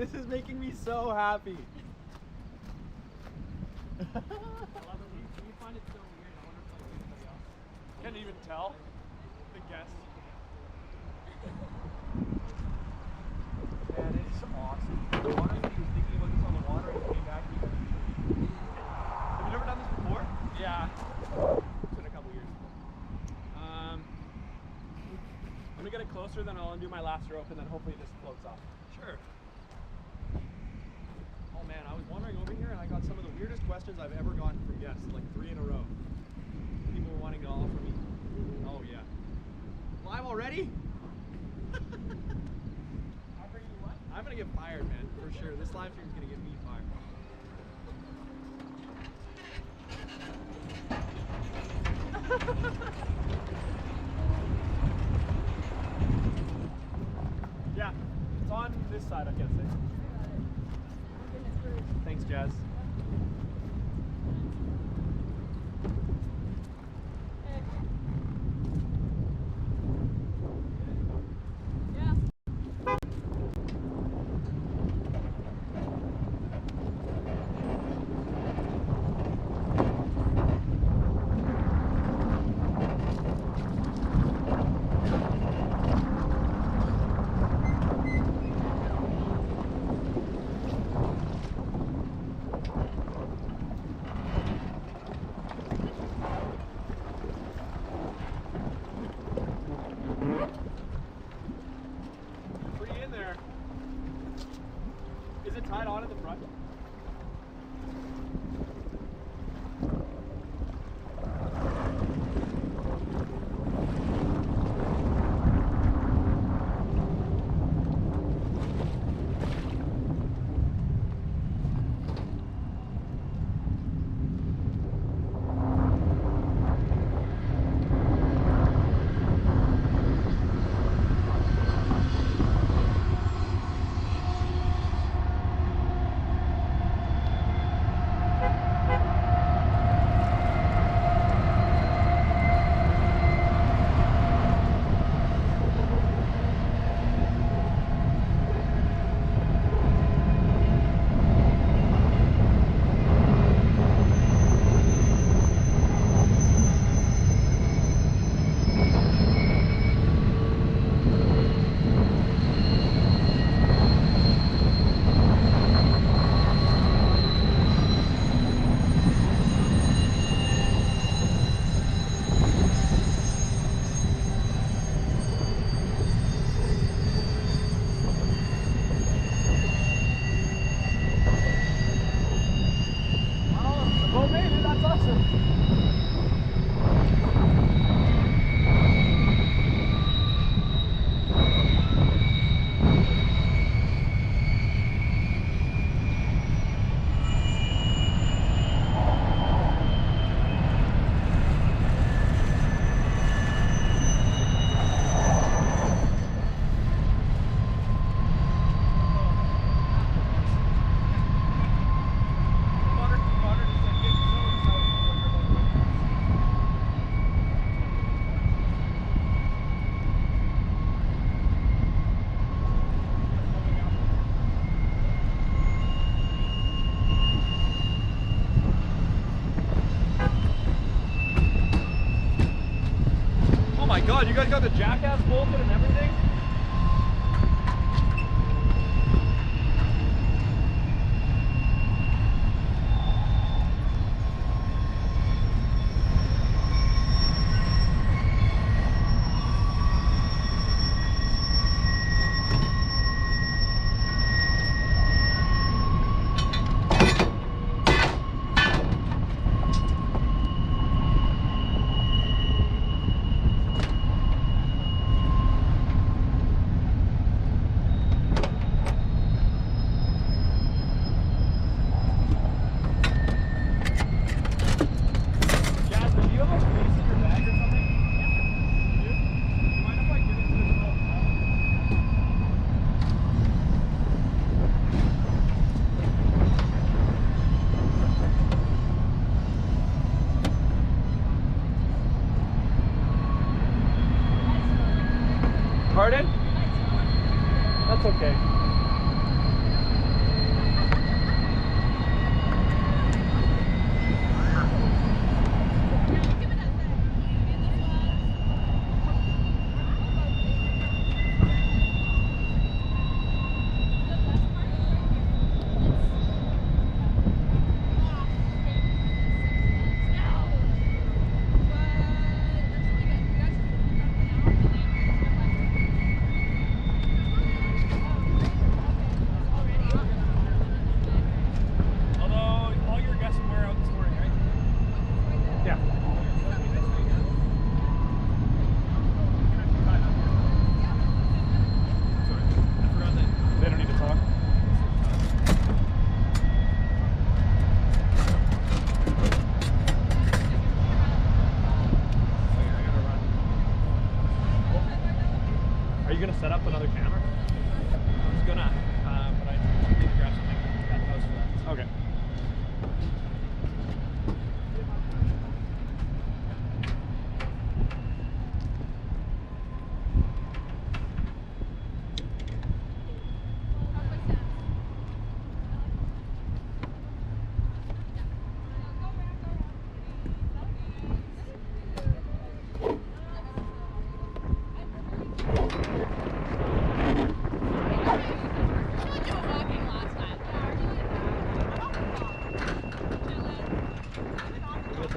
This is making me so happy. I love it. Do you find it so weird? I wonder if like anybody else. Can't even tell. The guests. Man, it is awesome. The water, he was thinking about this on the water and he came back and he got Have you never done this before? Yeah. It's been a couple years. Let me get it closer, then I'll undo my last rope and then hopefully this floats off. Sure. Oh man, I was wandering over here and I got some of the weirdest questions I've ever gotten from guests, like 3 in a row. People were wanting to offer me. Oh yeah. Live already? I'm gonna get fired, man, for sure. This live stream is gonna get me fired. Yeah, it's on this side, I guess. Thanks, Jazz. Tied on at the front. God, you guys got the jackass bolted and everything?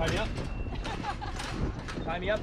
Tie me up. Tie me up.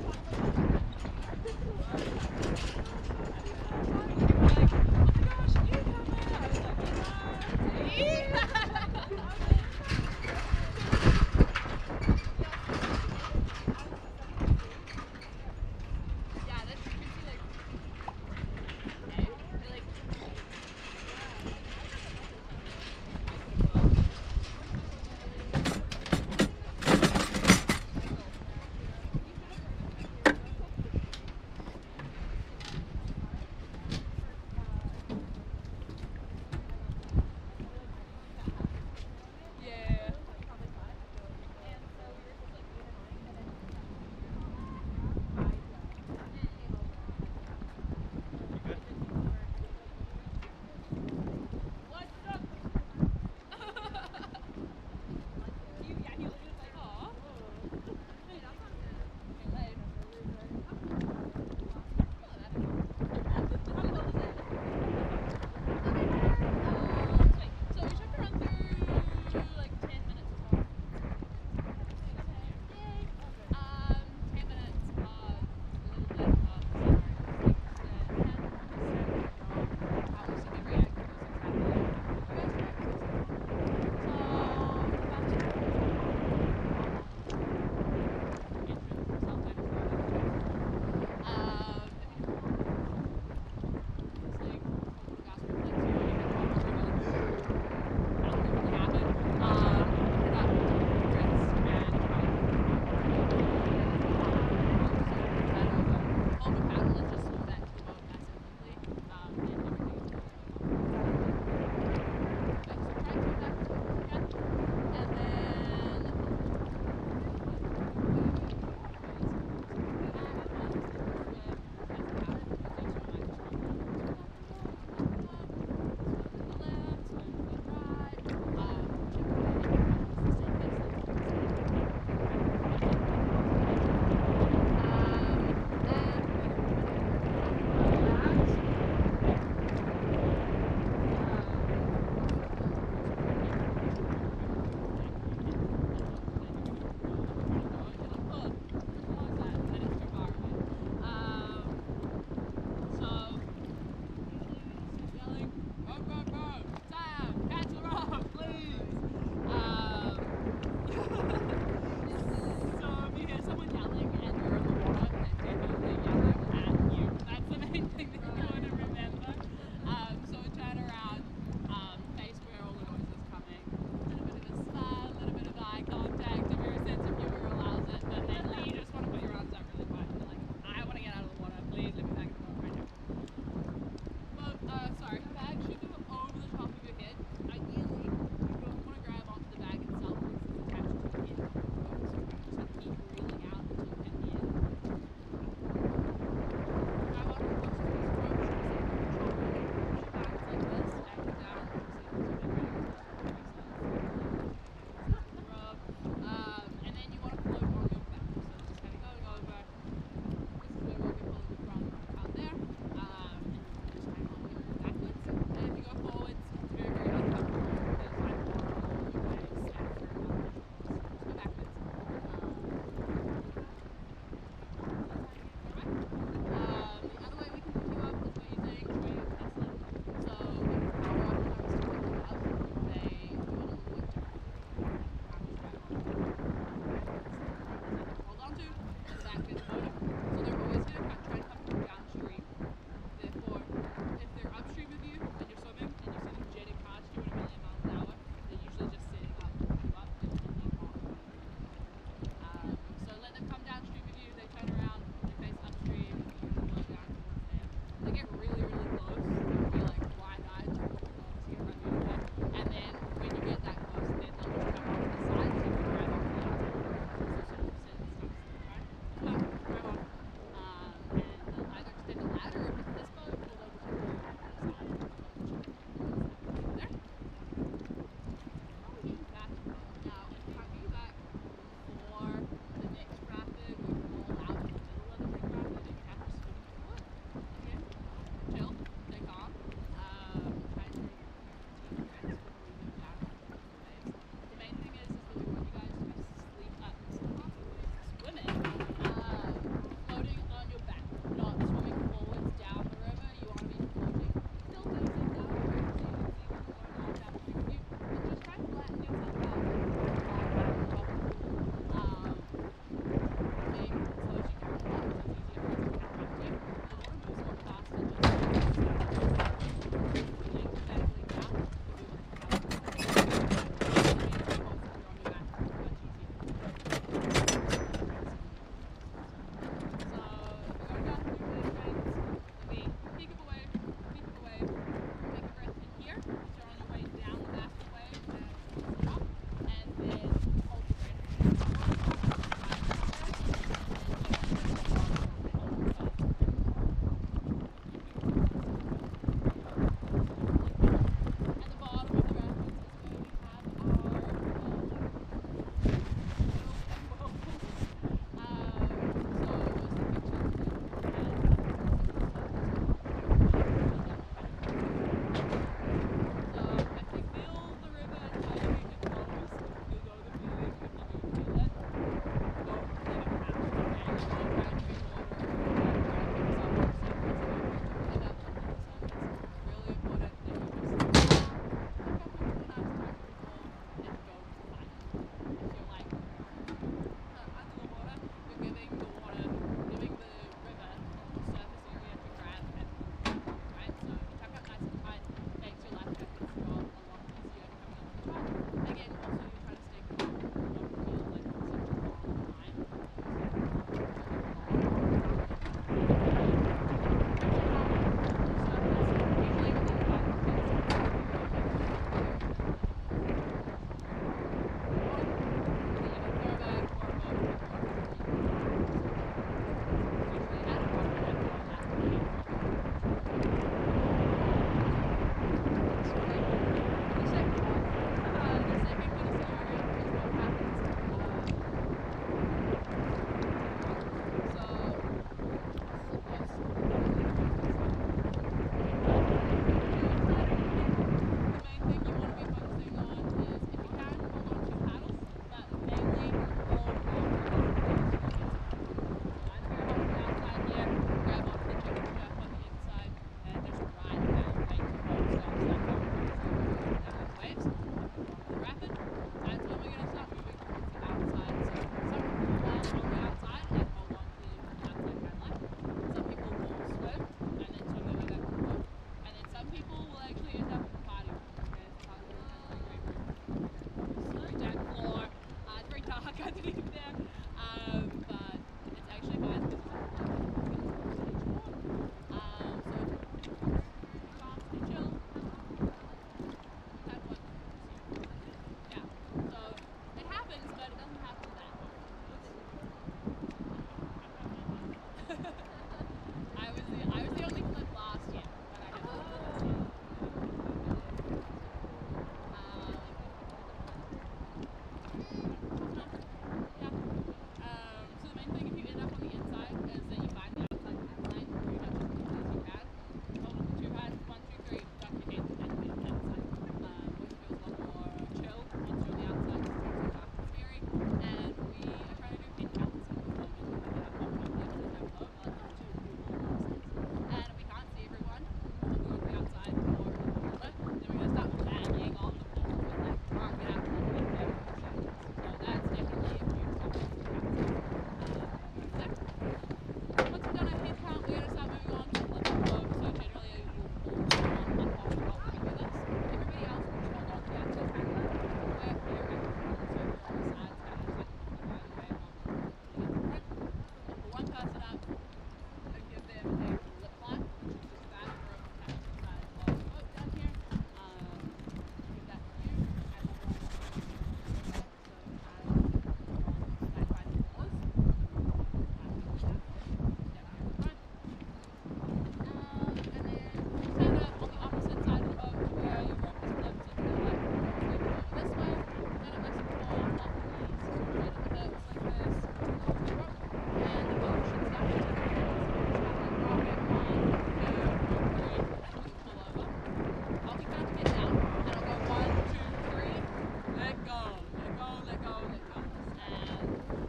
let go. Let go, let go, let go. And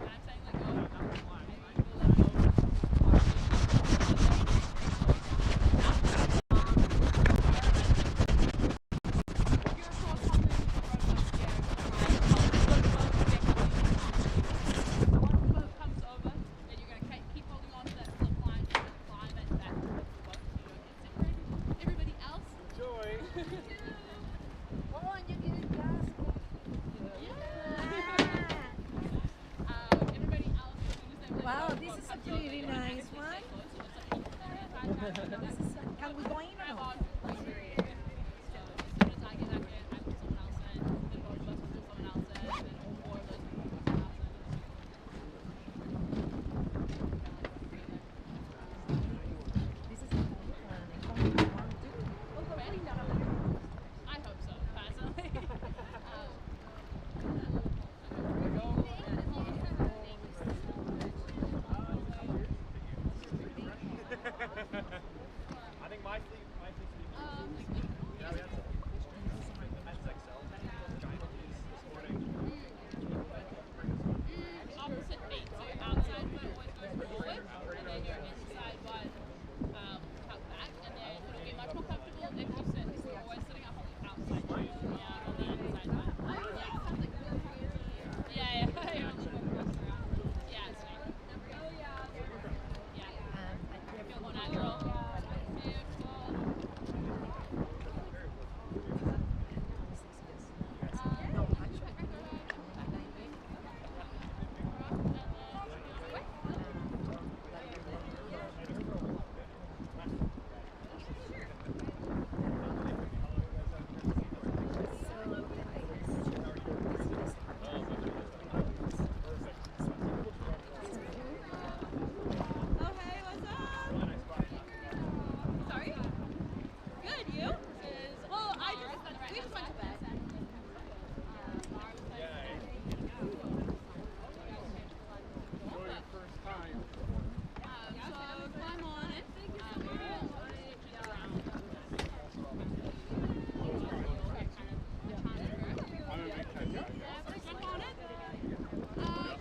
when I'm saying let go, I feel that Wow, this is a pretty nice one. Can we go in or not? I hope so, personally. I think my sleep. Yeah, we had some. The men's XL giant piece this morning. Opposite feet, so your outside foot always goes forward, and then your inside one tuck back, and then it'll be much more comfortable if you sit. So you're always sitting up on the outside foot, yeah, on the inside foot. Yeah, yeah, yeah, sweet. Yeah, feel more natural. Beautiful. Oh, hey, what's up? Sorry? Good, you? Well, we just went to bed. So climb on it. Jump on it.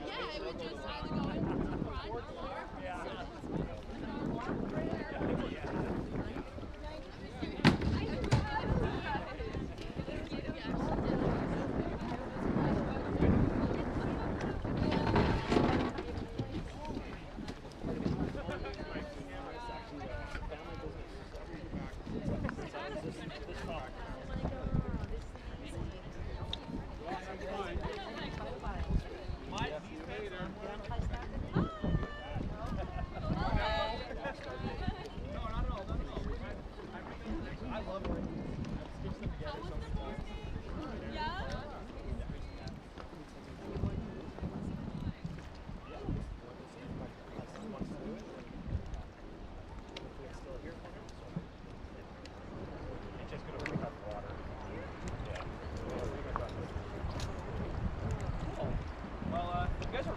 Yeah, it would just either go into the front or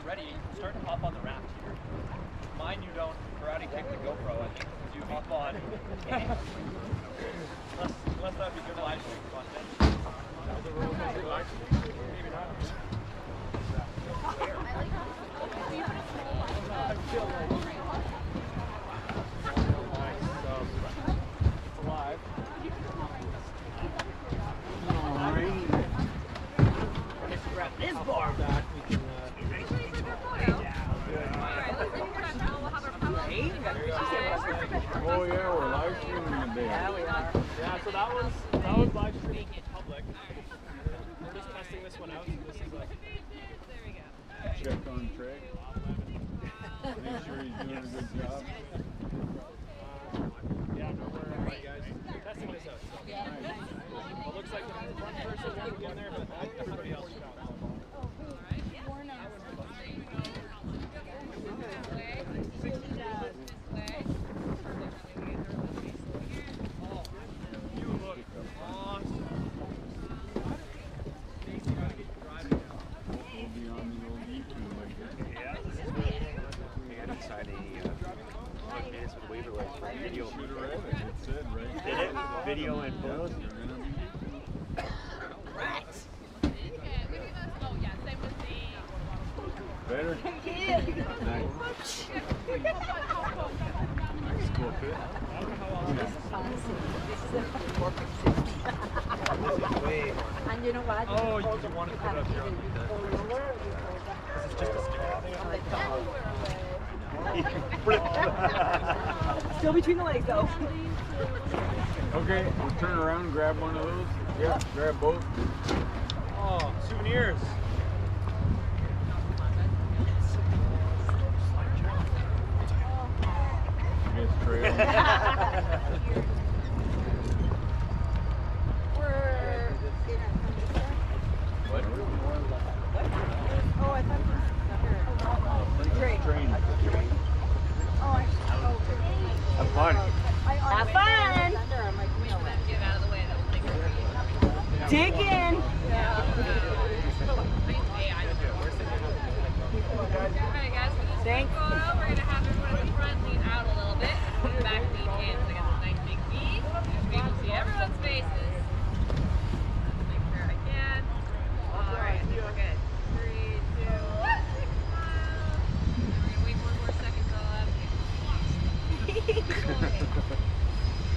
ready, start to hop on the raft here. Mine you don't karate kick the GoPro, I think, because you hop on. unless that would be good live stream content. Maybe not. It's alive. This bar back, we can. Oh yeah, we're live streaming today. Yeah, we are. Yeah, so that was live streaming in public. We're just testing this one out. This is like. Check on Trey. Make sure he's doing a good job. Yeah, no, we're guys testing this out. So. Well, it looks like the front person won't be in there, but everybody else is out. Video and both. Rats. Better? Nice. Cool fit. And you know what? Oh, you want to put it up here on this is just a sticker. Still between the legs though. Okay, we'll turn around and grab one of those. Yeah, grab both. Oh, souvenirs. Yes, Trey. What? Oh, I thought it was Train. Have fun. Have fun. Get out of the way. That will take her. Dig in. Alright guys, for this Thanks. photo, we're going to have everyone in the front lean out a little bit. The back lean in, so I got this nice big V. Just be able to see everyone's faces. Let's make sure I can. Alright, I think we're good. 3, 2, 1. Big smile. And we're going to wait 1 more second till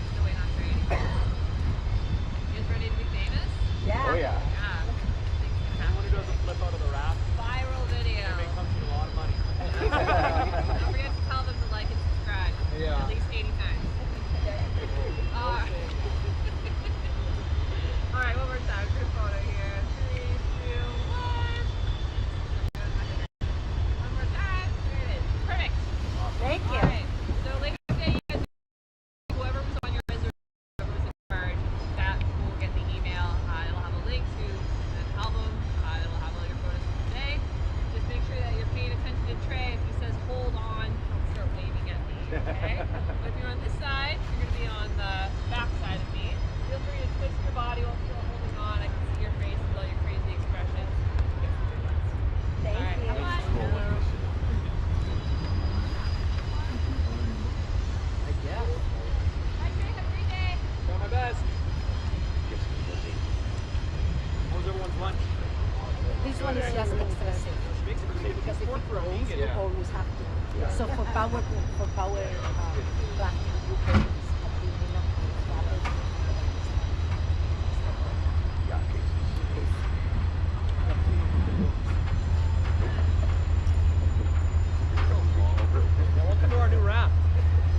Still waiting on Trey. You guys ready to be famous? Yeah. Oh yeah. Yeah. Anyone who doesn't flip out of the raft, Viral video. they make Thompson a lot of money. Don't forget to tell them to like and subscribe. Yeah. At least 80 times. Alright. Alright, one more time. Group photo here. 3, 2, 1. One more time. There it is. Perfect. Thank you. Alright. So later today, you guys, whoever was on your reservation, whoever was in charge, that will get the email. It'll have a link to the album. It'll have all your photos from today. Just make sure that you're paying attention to Trey. If he says hold on, don't start waving at me, okay? But if you're on this side, you're going to be on the back side of me. Feel free to twist your body while still holding on. I can see your face with all your crazy expressions. Thank Alright, you. come on. Bye, Trey. Have a great day. Try my best. How was everyone's lunch? This one is just extra safe Makes it safe because if for a it vegan. you always have to. So for power plastic, you can use aluminum rather than Welcome to our new raft.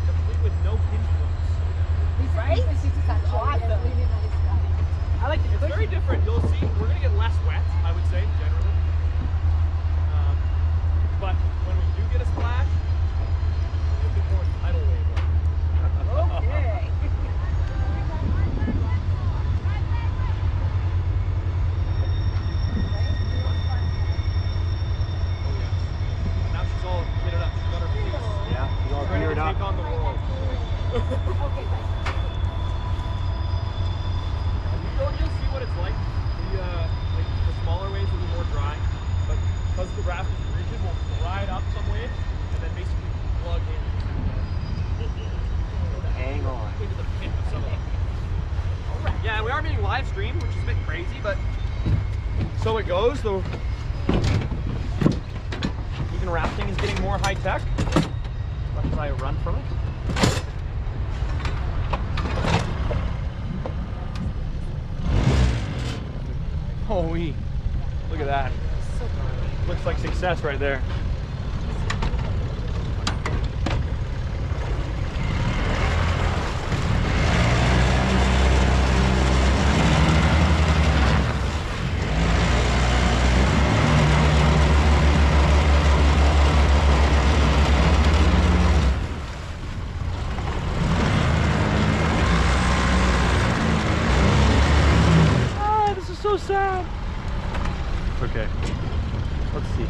Complete with no pinch points. Right? awesome. I like It's very different. You'll see, we're going to get less wet, I would say, generally. But when we do get a splash, it'll be more tidal wave. Okay. Oh, yes. Now she's all kitted up. She's got her face. Yeah, you all Ready to geared up. take on the world. You'll see what it's like. The smaller waves will be more dry, but because the raft is rigid, we'll ride up some waves and then basically plug in. Hang on. Into the pit of some of them. Yeah, we are being live streamed, which is a bit crazy, but so it goes. Though even rafting is getting more high tech. Much as I run from it. Holy, look at that. Looks like success right there. Ah, this is so sad. Okay, let's see.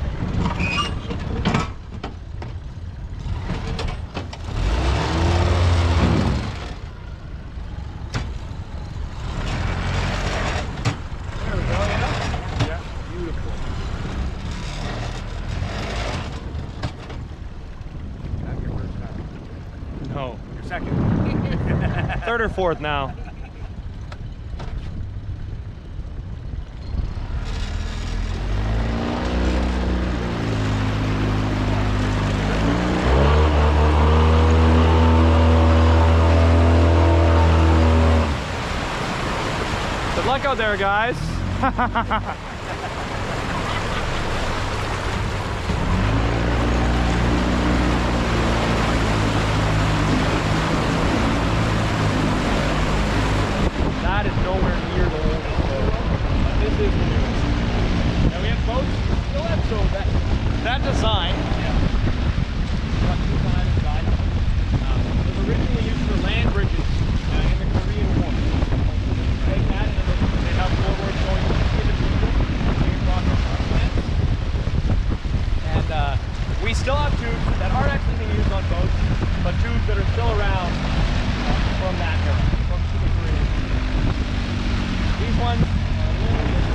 There we go, yeah? Yeah, beautiful. Not your first time. No, your second. Third or fourth now. luck out there, guys. That is nowhere near the oldest boat. This is the newest. And we have boats still have so that design. Got two behind the side. Was originally used for land bridges in the Korean War. Take that and then they have floorboards going in the future, across the flatlands. And we still have tubes that aren't actually being used on boats, but tubes that are still around from that era, from the Korean. These ones are a little different.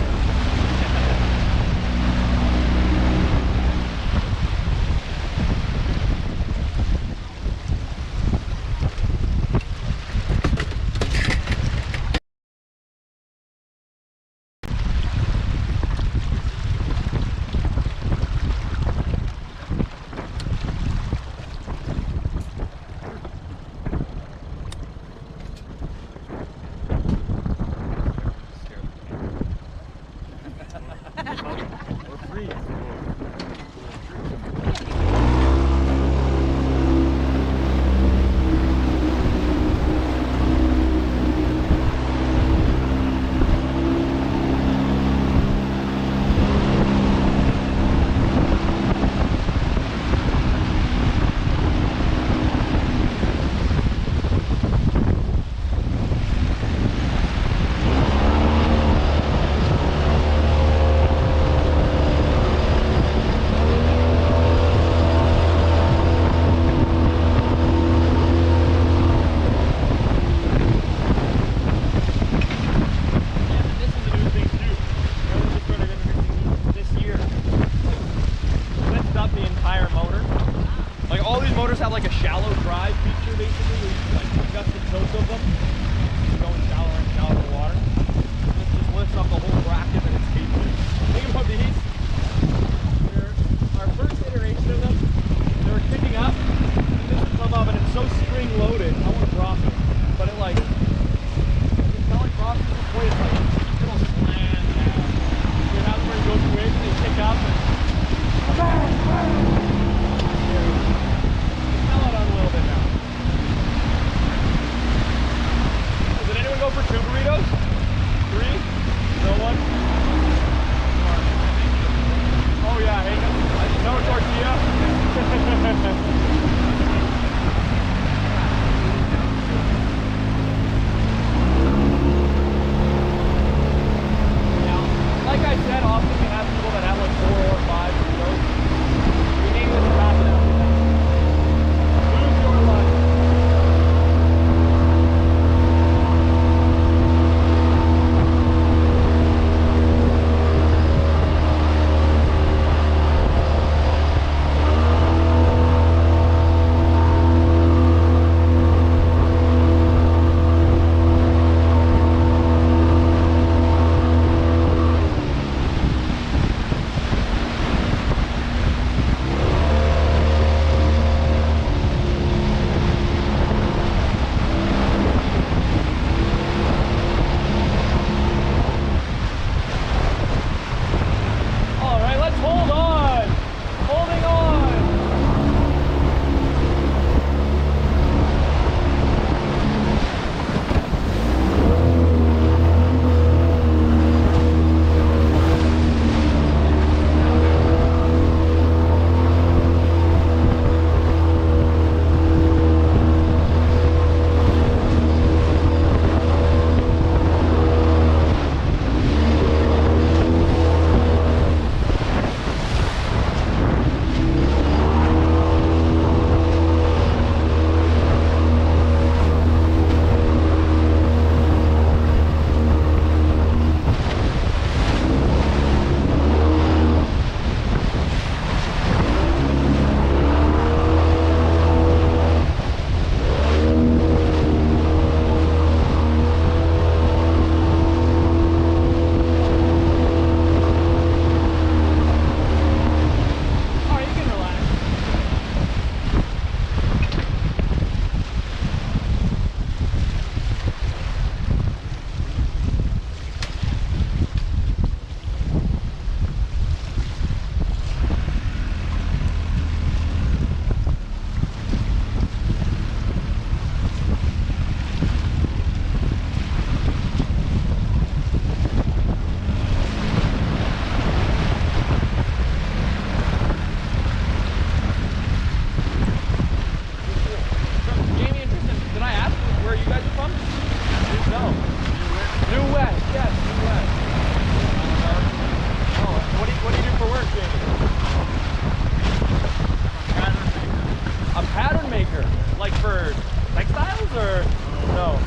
A pattern maker? Like for textiles or no?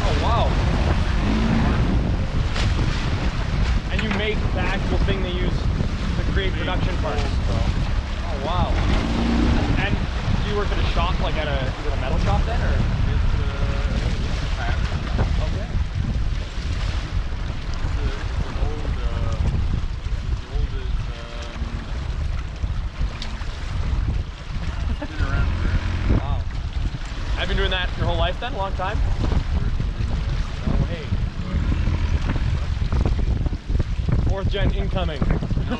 Oh wow. And you make the actual thing they use to create production parts. Oh wow. And do you work at a shop, like at a, is it a metal shop then, or? It's a pattern. Okay. It's an old, been around forever. Wow. I've been doing that your whole life then? A long time? No way. Fourth gen incoming. No.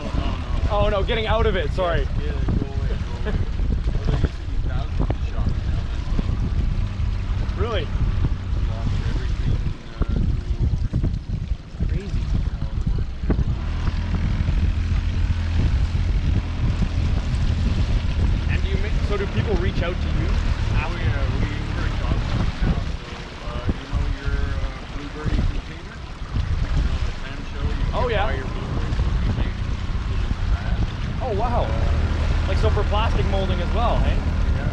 Oh no, getting out of it, sorry. Yeah, go away. Well, there used to be thousands of shops now. Really? Lost everything Crazy. And do you make, so do people reach out to you? Oh yeah, we're a job site now, so you know your blueberry container? You know the Temp show? You Oh, can yeah. buy your blueberries and we make that. Oh wow. Like so for plastic molding as well, hey? Yeah,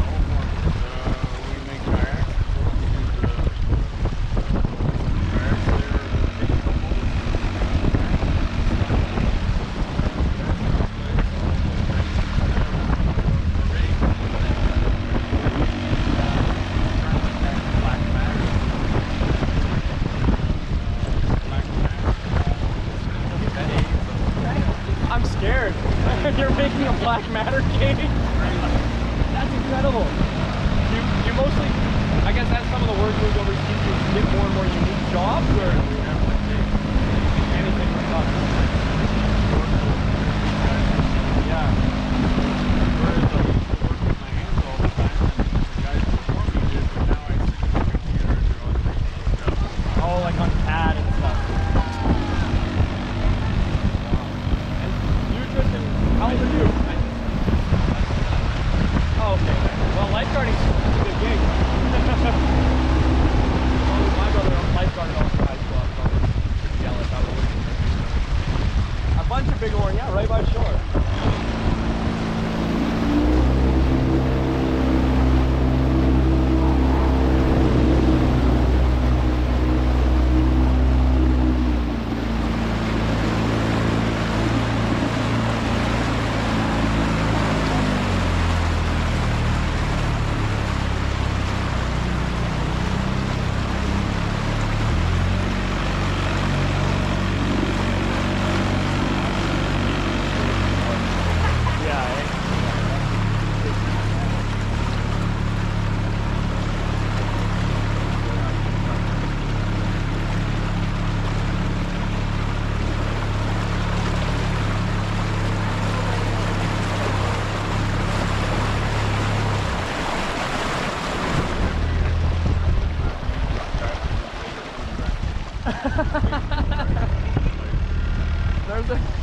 all forms. We make kayaks as well. We use kayaks there, technical molds. I'm scared. You're making a black matter cake? That's incredible. You mostly, I guess that's some of the work moves overseas, you get more and more unique jobs, or anything from us? Yeah. Whereas I used to work with my hands all the time, and the guys before me did, but now I sit at the computer and draw 3D stuff. Oh, like on CAD and stuff. And you, Tristan, how old are you? Oh, okay. Well, lifeguarding's a good gig. My brother lifeguarded all through high school. I was always pretty jealous. I was a bunch of bighorn, yeah, right by shore.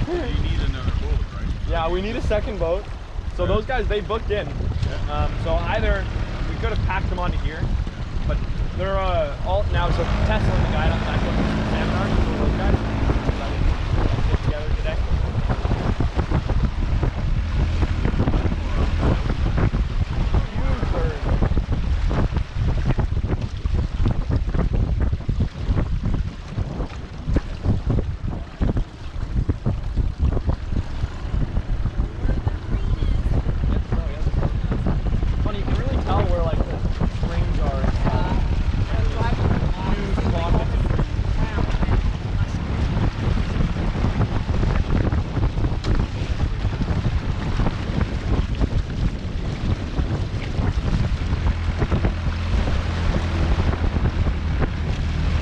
You need another boat, right? Yeah, we need a second boat. So those guys, they booked in. So either we could have packed them onto here, but they're all now. So Teslyn, the guy that I booked the seminar, so those guys decided to get together today. Huge bird. Funny, you can really tell where like the springs are. Huge quantity.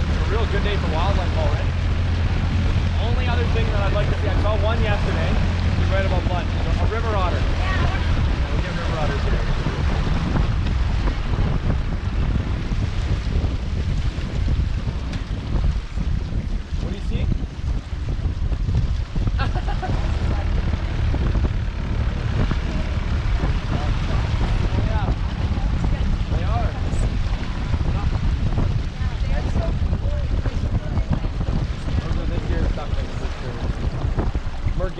It's a real good day for wildlife already. Only other thing that I'd like to see, I saw one yesterday. He's right about lunch. A river otter. Yeah, we get river otters here. What do you see? Yeah, they are. Those are this year's something.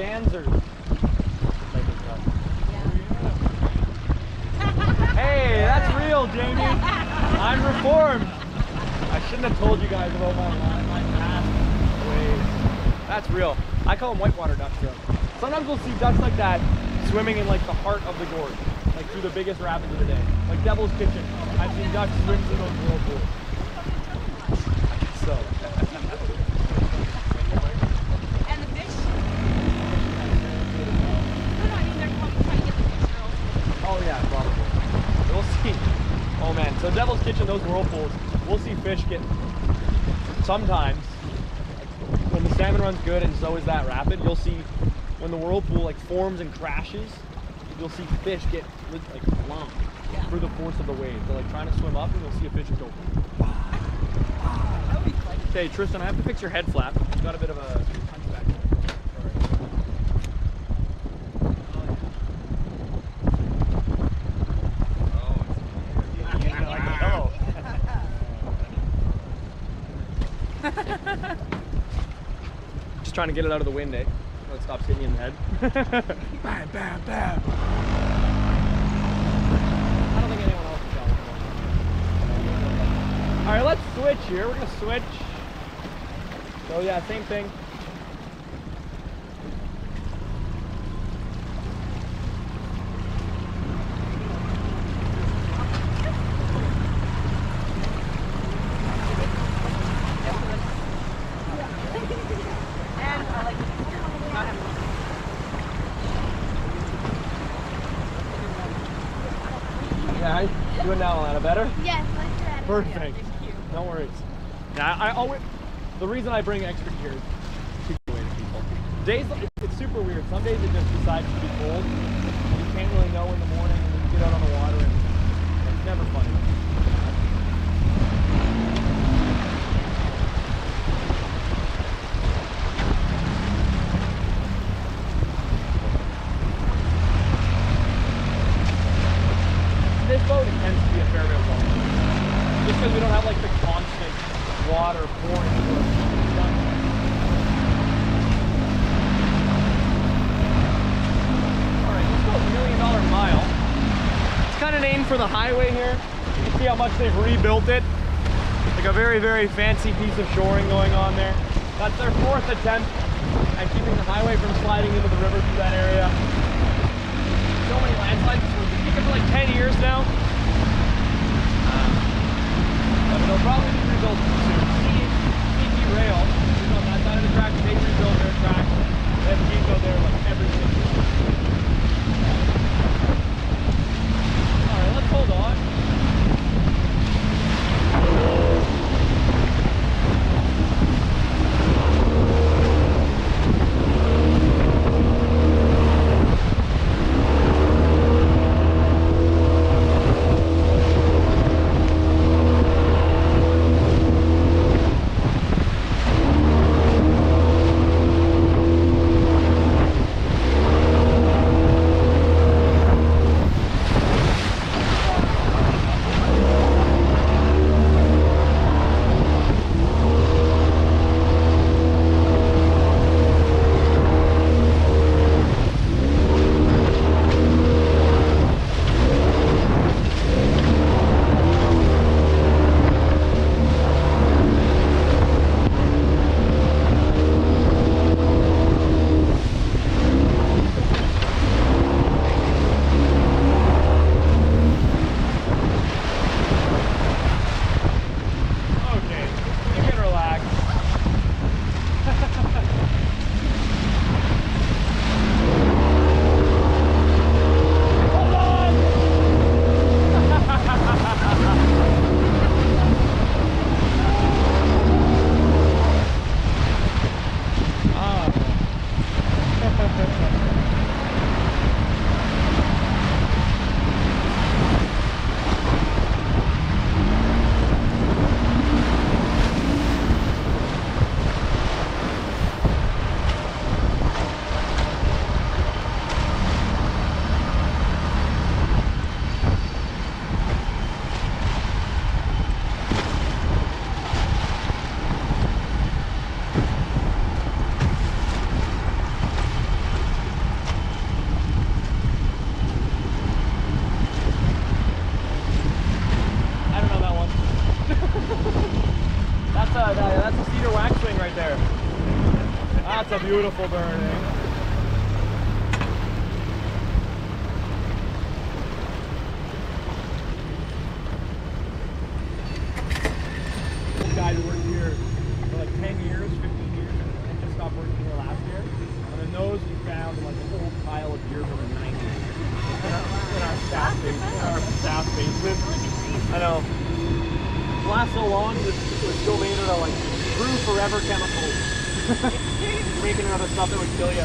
mergansers. Hey, that's real, Jamie. I'm reformed. I shouldn't have told you guys about my past ways. That's real. I call them whitewater ducks though. Sometimes we'll see ducks like that swimming in like the heart of the gorge, like through the biggest rapids of the day. Like Devil's Kitchen. I've seen ducks swim through those whirlpools. So. And the fish? No, I mean they're probably trying to get the fish girls. Oh yeah, probably. We'll see. Oh man, so Devil's Kitchen, those whirlpools, we'll see fish get, sometimes, when the salmon run's good and so is that rapid, you'll see when the whirlpool like forms and crashes, you'll see fish get like lumped through the force of the wave. They're like trying to swim up and you'll see a fish just go. Okay, Tristan, I have to fix your head flap. You've got a bit of a hunchback. Just trying to get it out of the wind, eh? So it stops hitting you in the head. Bam, bam, bam. I don't think anyone else is going. Alright, let's switch here. We're gonna switch. So yeah, same thing. Yeah, how you doing now, Alana? Better? Yes, much better. Perfect. No worries. Yeah, I always, the reason I bring extra gear is to keep away to people. Days, it's super weird. Some days it just decides to be cold. You can't really know in the morning when you get out on the water, and it's never funny. This boat, it tends to be a fair bit longer. Just because we don't have like the constant water pouring into us. Alright, let's go $1 million mile. It's kind of named for the highway here. You can see how much they've rebuilt it. Like a very, very fancy piece of shoring going on there. That's their 4th attempt at keeping the highway from sliding into the river through that area. So many landslides. We've been for like 10 years now. But it'll probably be rebuilt soon. CP Rail is on that side of the track. They rebuild their track. They have Ginkgo there like every 6 years. Alright, let's hold on. That's a beautiful burn, eh? This guy who worked here for like 10 years, 15 years, and just stopped working here last year. And in those we found like a whole pile of beer from the 90s in our staff basement. I know. It lasts so long, it's still made out of like true forever chemicals. You're making out of stuff that would kill you.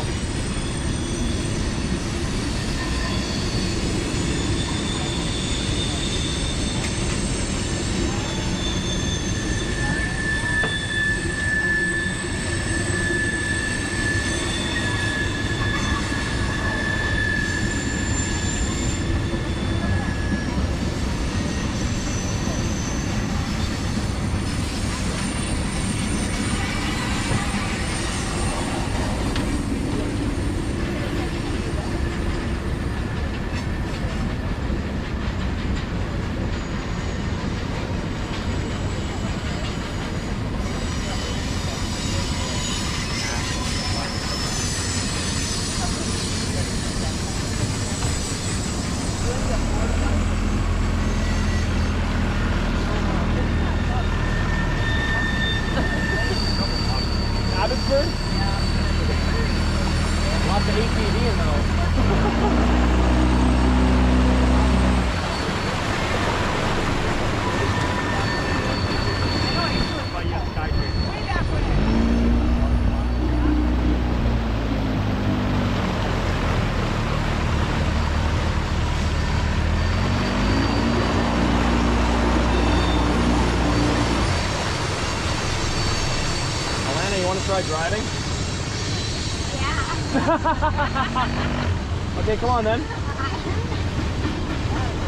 Lots of ATV in those. Alana, you want to try driving? Okay, come on then.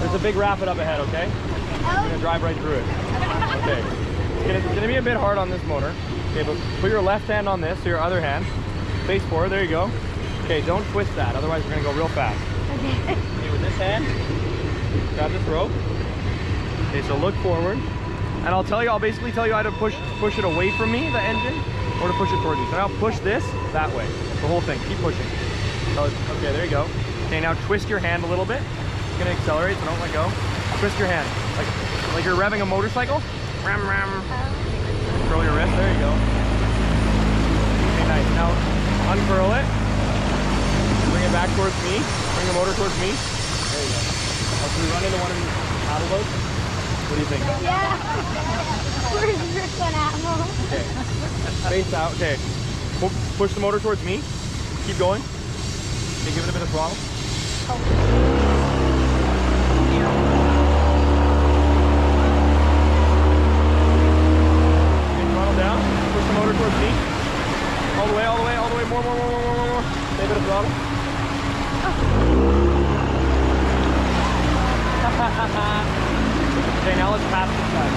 There's a big rapid up ahead, okay? I'm gonna drive right through it. Okay. It's gonna be a bit hard on this motor. Okay, but put your left hand on this, so your other hand. Face forward, there you go. Okay, don't twist that, otherwise we're gonna go real fast. Okay, with this hand, grab this rope. Okay, so look forward. And I'll basically tell you how to push it away from me, the engine, or to push it towards you. So now push this that way. The whole thing, keep pushing. So, okay, there you go. Okay, now twist your hand a little bit. It's gonna accelerate, so don't let go. Twist your hand, like you're revving a motorcycle. Ram, ram. Curl your wrist, there you go. Okay, nice. Now, uncurl it. Bring it back towards me. Bring the motor towards me. There you go. Now, can we run into one of these paddle boats? What do you think? Yeah. Where's this one at, Mom? Okay. Face out, okay. Push the motor towards me. Keep going. Okay, give it a bit of throttle. Okay, throttle down. Push the motor towards me. All the way, all the way, all the way. More. Stay a bit of throttle. Okay, now let's pass this side.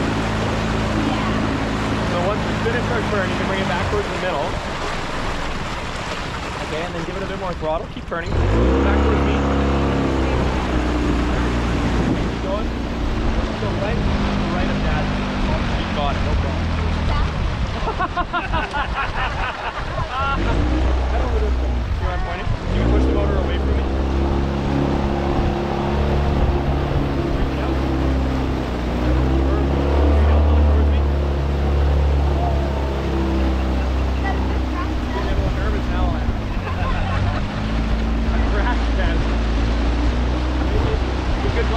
So once we finish our turn, you can bring it back towards the middle. Okay, and then give it a bit more throttle. Keep turning. Back towards me. Keep going. Go right of Dad. You got it, no problem. Head over this way. See where I'm pointing? You can push the motor away from me.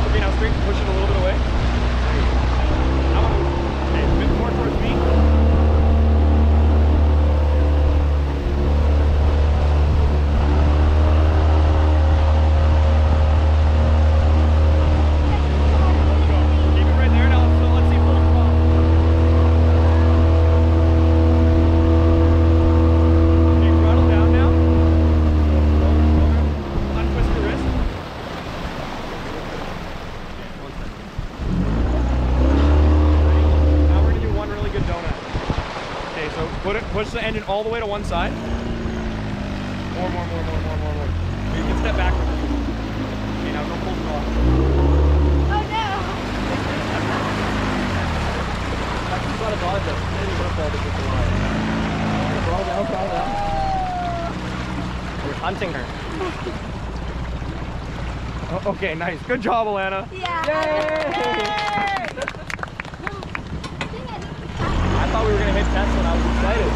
Okay, now straight, push it a little bit away. Okay, a bit more towards me. Keep it right there now, so let's see full throttle. Okay, throttle down now. Untwist your wrist. Push the engine all the way to one side. More. You can step back. Okay, now go full throttle. Oh no! You gotta dodge it. Maybe you gotta fall to the line. Throttle down. hunting her. Oh, okay, nice. Good job, Alana. Yeah. Yay! I thought we were gonna hit Teslyn. I was excited.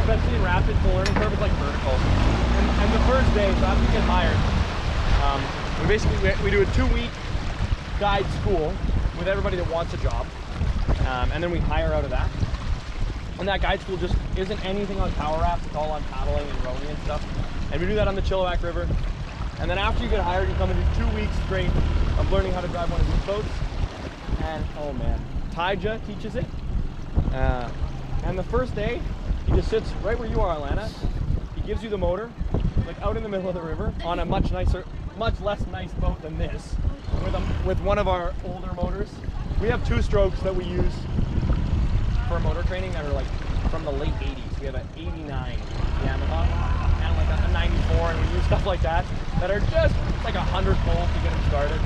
Especially in rapids, the learning curve is like vertical. And the first day, so after you get hired, we do a 2-week guide school with everybody that wants a job, and then we hire out of that. And that guide school just isn't anything on power rafts, it's all on paddling and rowing and stuff. And we do that on the Chilliwack River. And then after you get hired, you come and do 2 weeks straight of learning how to drive one of these boats. And oh man, Taija teaches it. And the first day, he just sits right where you are, Alana. He gives you the motor, like out in the middle of the river, on a much less nice boat than this, with one of our older motors. We have 2 strokes that we use for motor training that are like from the late 80s. We have an 89 Yamaha and like a 94, and we use stuff like that are just like 100 volts to get them started.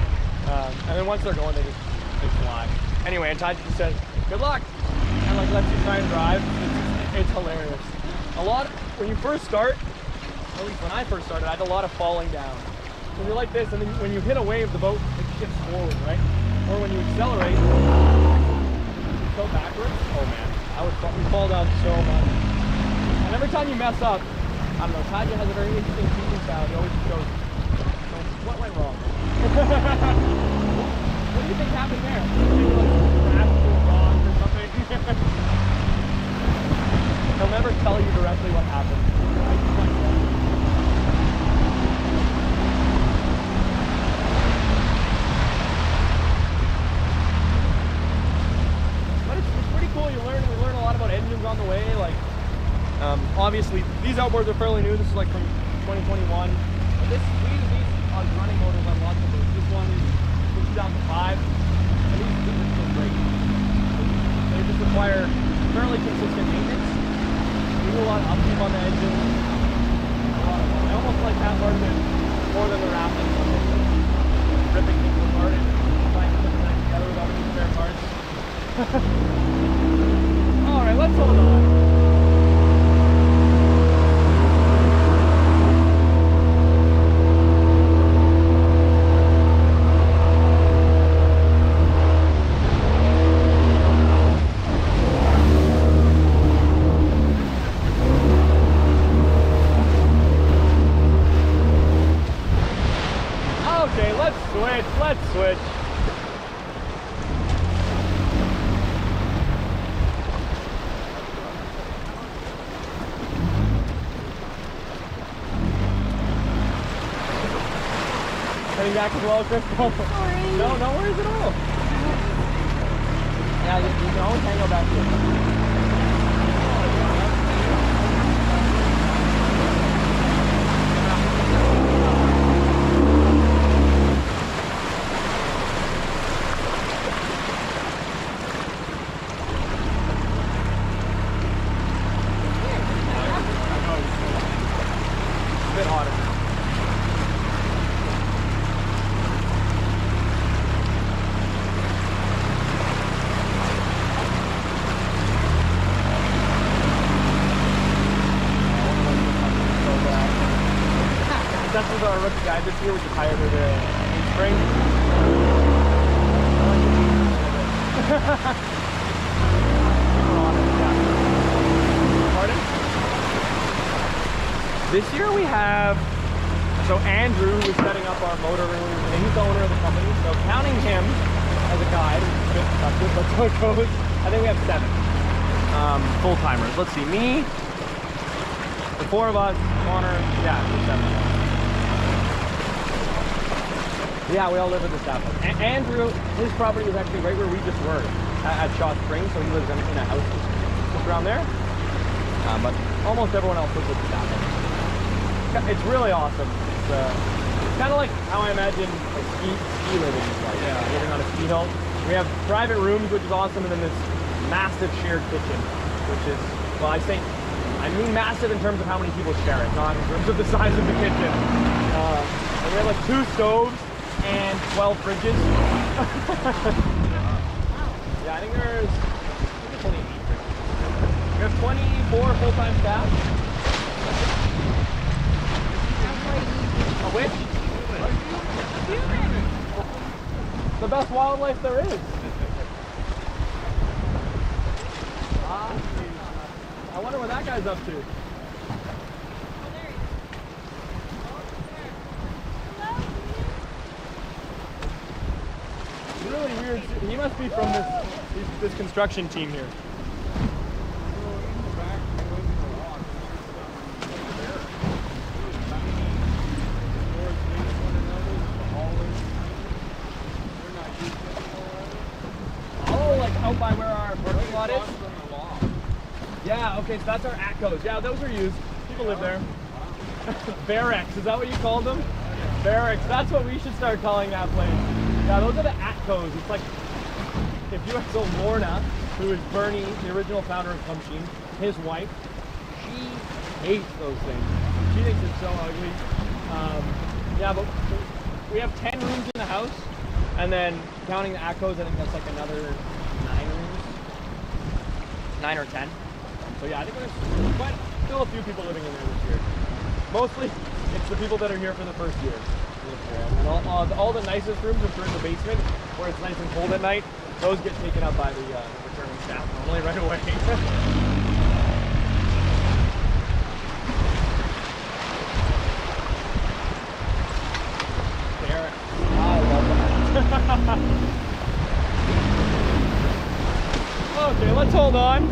And then once they're going, they fly. Anyway, and Ty just says, "Good luck," and like lets you try and drive. It's hilarious. When you first start, at least when I first started, I had a lot of falling down. When you're like this, and then when you hit a wave, the boat shifts forward, right? Or when you accelerate, you go backwards. Oh man, we fall down so much. And every time you mess up, I don't know, Taija has a very interesting teaching style. He always just goes, "So what went wrong?" What do you think happened there? Maybe like crashed into a rock or something? He'll never tell you directly what happened. But it's pretty cool. We learn a lot about engines on the way. Like, obviously, these outboards are fairly new. This is like from 2021. But these are running motors on lots of boats. This one is from 2005. And these are still great. They just require fairly consistent maintenance. We do a lot of upkeep on the engine. I almost like that part of it more than the rafting. Ripping things apart and trying to put them back together without any spare parts. Alright, let's hold on. Let's switch. Heading back as well, Crystal? Sorry. No worries at all. Yeah, you can always hang out back here. This was our rookie guy this year. We just hired her in spring. Pardon? This year we have, so Andrew was setting up our motor room, and he's the owner of the company. So counting him as a guide, it's a bit productive, that's how it goes. I think we have 7 full-timers. Let's see, me, the 4 of us, Connor, yeah, 7. Yeah, we all live with the staff. Andrew, his property was actually right where we just were, at Shaw Springs, so he lives in a house just around there. But almost everyone else lives with the staff. It's really awesome. It's kind of like how I imagine like ski living is like, living on a ski hill. We have private rooms, which is awesome, and then this massive shared kitchen. which is, well, I mean massive in terms of how many people share it, not in terms of the size of the kitchen. And we have like 2 stoves and 12 fridges. Yeah, I think there's only 8 fridges. We have 24 full-time staff. A witch? The best wildlife there is. I wonder what that guy's up to. It's really weird. He must be from this construction team here. Oh, like out by where our parking lot is? Yeah, okay, so that's our ATCOs. Yeah, those are used. People live there. Barracks, is that what you called them? Barracks, that's what we should start calling that place. Yeah, those are the ATCOs. It's like, if you so Lorna, who is Bernie, the original founder of Kumsheen, his wife, she hates those things. She thinks it's so ugly. Yeah, but we have 10 rooms in the house, and then counting the ATCOs, I think that's like another 9 rooms. 9 or 10. So yeah, I think there's quite still a few people living in there this year. Mostly, it's the people that are here for the first year. And all the nicest rooms, which are in the basement, where it's nice and cold at night, those get taken up by the returning staff normally right away. There. I love that. Okay, let's hold on.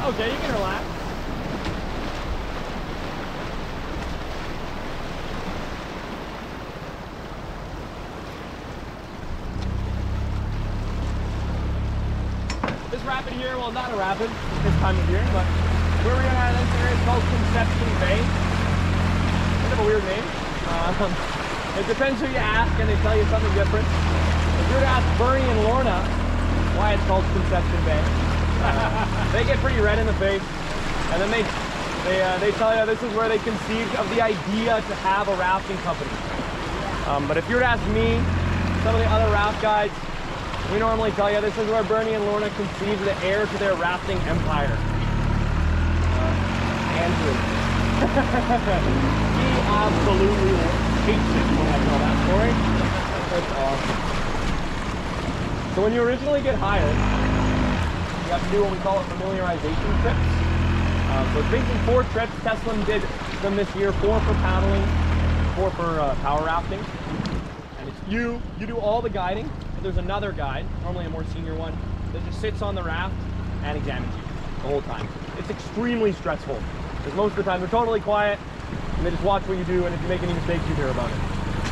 Okay, you can relax. This rapid here, well, not a rapid this time of year, but where we are at this area is called Conception Bay. Kind of a weird name. It depends who you ask, and they tell you something different. If you were to ask Bernie and Lorna why it's called Conception Bay, they get pretty red in the face, and then they tell you this is where they conceived of the idea to have a rafting company. But if you were to ask me, some of the other raft guides, we normally tell you this is where Bernie and Lorna conceived the heir to their rafting empire. Andrew. He absolutely hates it when I tell that story. That's awesome. So when you originally get hired, you have to do what we call a familiarization trips. So it's basically 4 trips. Teslyn did them this year, 4 for paddling, 4 for power rafting. And it's you do all the guiding. But there's another guide, normally a more senior one, that just sits on the raft and examines you the whole time. It's extremely stressful, because most of the time they're totally quiet, and they just watch what you do, and if you make any mistakes, you hear about it.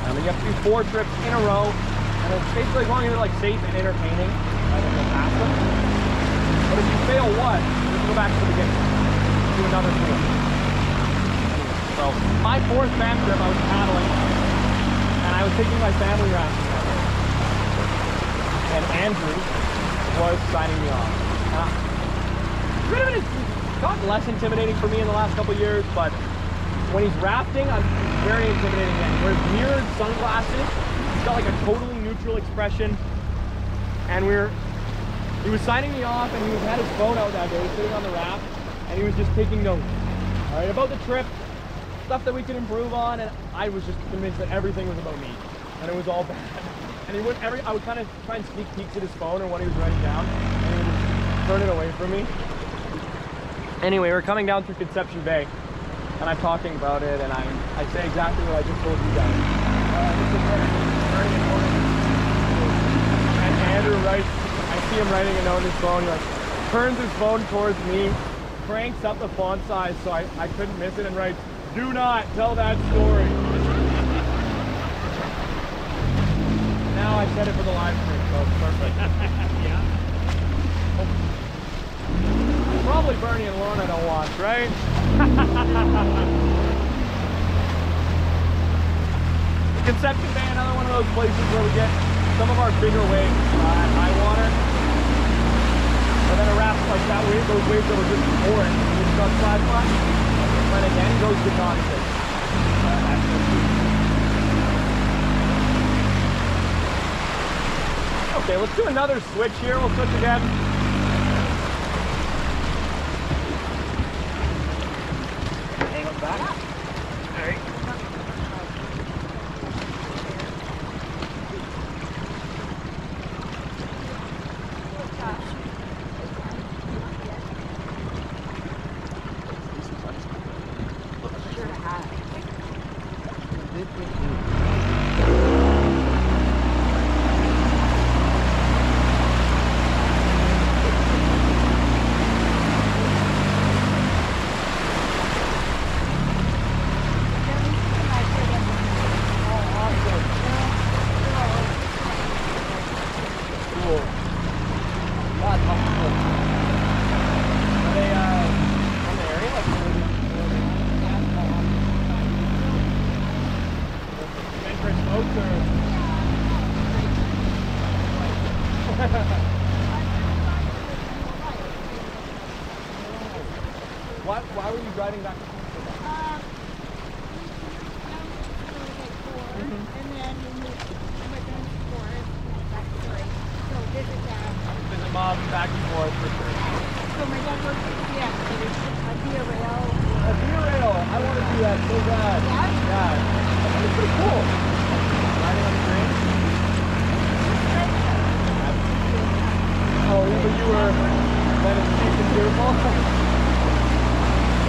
And you have to do 4 trips in a row, and it's basically as long as you're like safe and entertaining, then you'll pass them. But if you fail one, you have to go back to the beginning, do another 4. So my 4th fam trip, I was paddling, and I was taking my family rafting. And Andrew was signing me off. It's gotten less intimidating for me in the last couple of years, but when he's rafting, I'm very intimidating man. He wears mirrored sunglasses. He's got like a totally neutral expression. And he was signing me off, and he had his phone out that day, sitting on the raft, and he was just taking notes. All right, about the trip, stuff that we could improve on, and I was just convinced that everything was about me, and it was all bad. And I would kind of try and sneak peeks at his phone or what he was writing down, and he would just turn it away from me. Anyway, we're coming down through Conception Bay, and I'm talking about it, and I say exactly what I just told you guys. This is very important. And Andrew writes, I see him writing a note on his phone. He like turns his phone towards me, cranks up the font size so I couldn't miss it, and writes, "Do not tell that story." Now I said it for the live stream, so it's perfect. Yeah. Probably Bernie and Lorna don't watch, right? Conception Bay, another one of those places where we get some of our bigger waves at high water. And then a raft like that wave, those waves that were just orange, which got flat flat, but again goes to constant. Okay, let's do another switch here. We'll switch again. Hang on back. All right. Why were you driving back to Thompson? And then we moved to Gorge, back to Trey. So visit Dad. Visit Mom back and forth for sure. So my dad works at a beer rail. A beer rail! I want to do that so bad. Yeah? Yeah. That's pretty cool. Riding on the train? Oh, yeah, but you were kind of cheap and beautiful.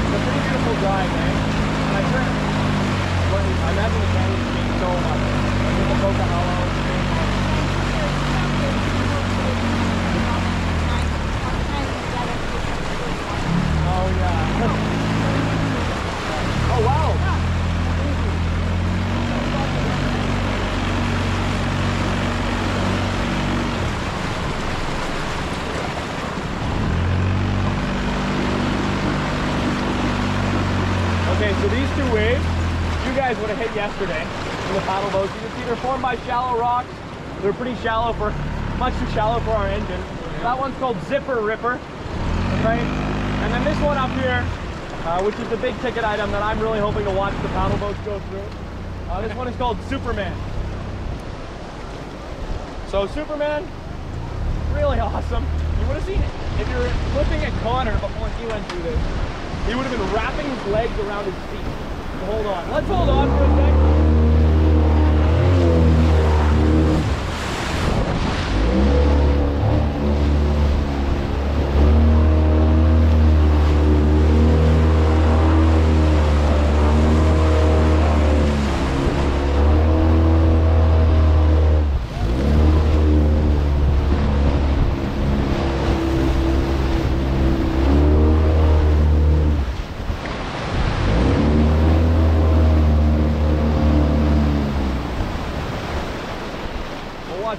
It's a pretty beautiful drive, eh? And I imagine the canyon's changed so much. Like with the Boca Hollow. Oh, yeah. Oh, wow. Okay, so these two waves, you guys would have hit yesterday in the paddle boats. You can see they're formed by shallow rocks. They're pretty shallow much too shallow for our engine. That one's called Zipper Ripper, right? And then this one up here, which is the big ticket item that I'm really hoping to watch the paddle boats go through. This one is called Superman. So Superman, really awesome. You would have seen it if you're looking at Connor before he went through this. He would have been wrapping his legs around his feet. So hold on. Let's hold on for a sec.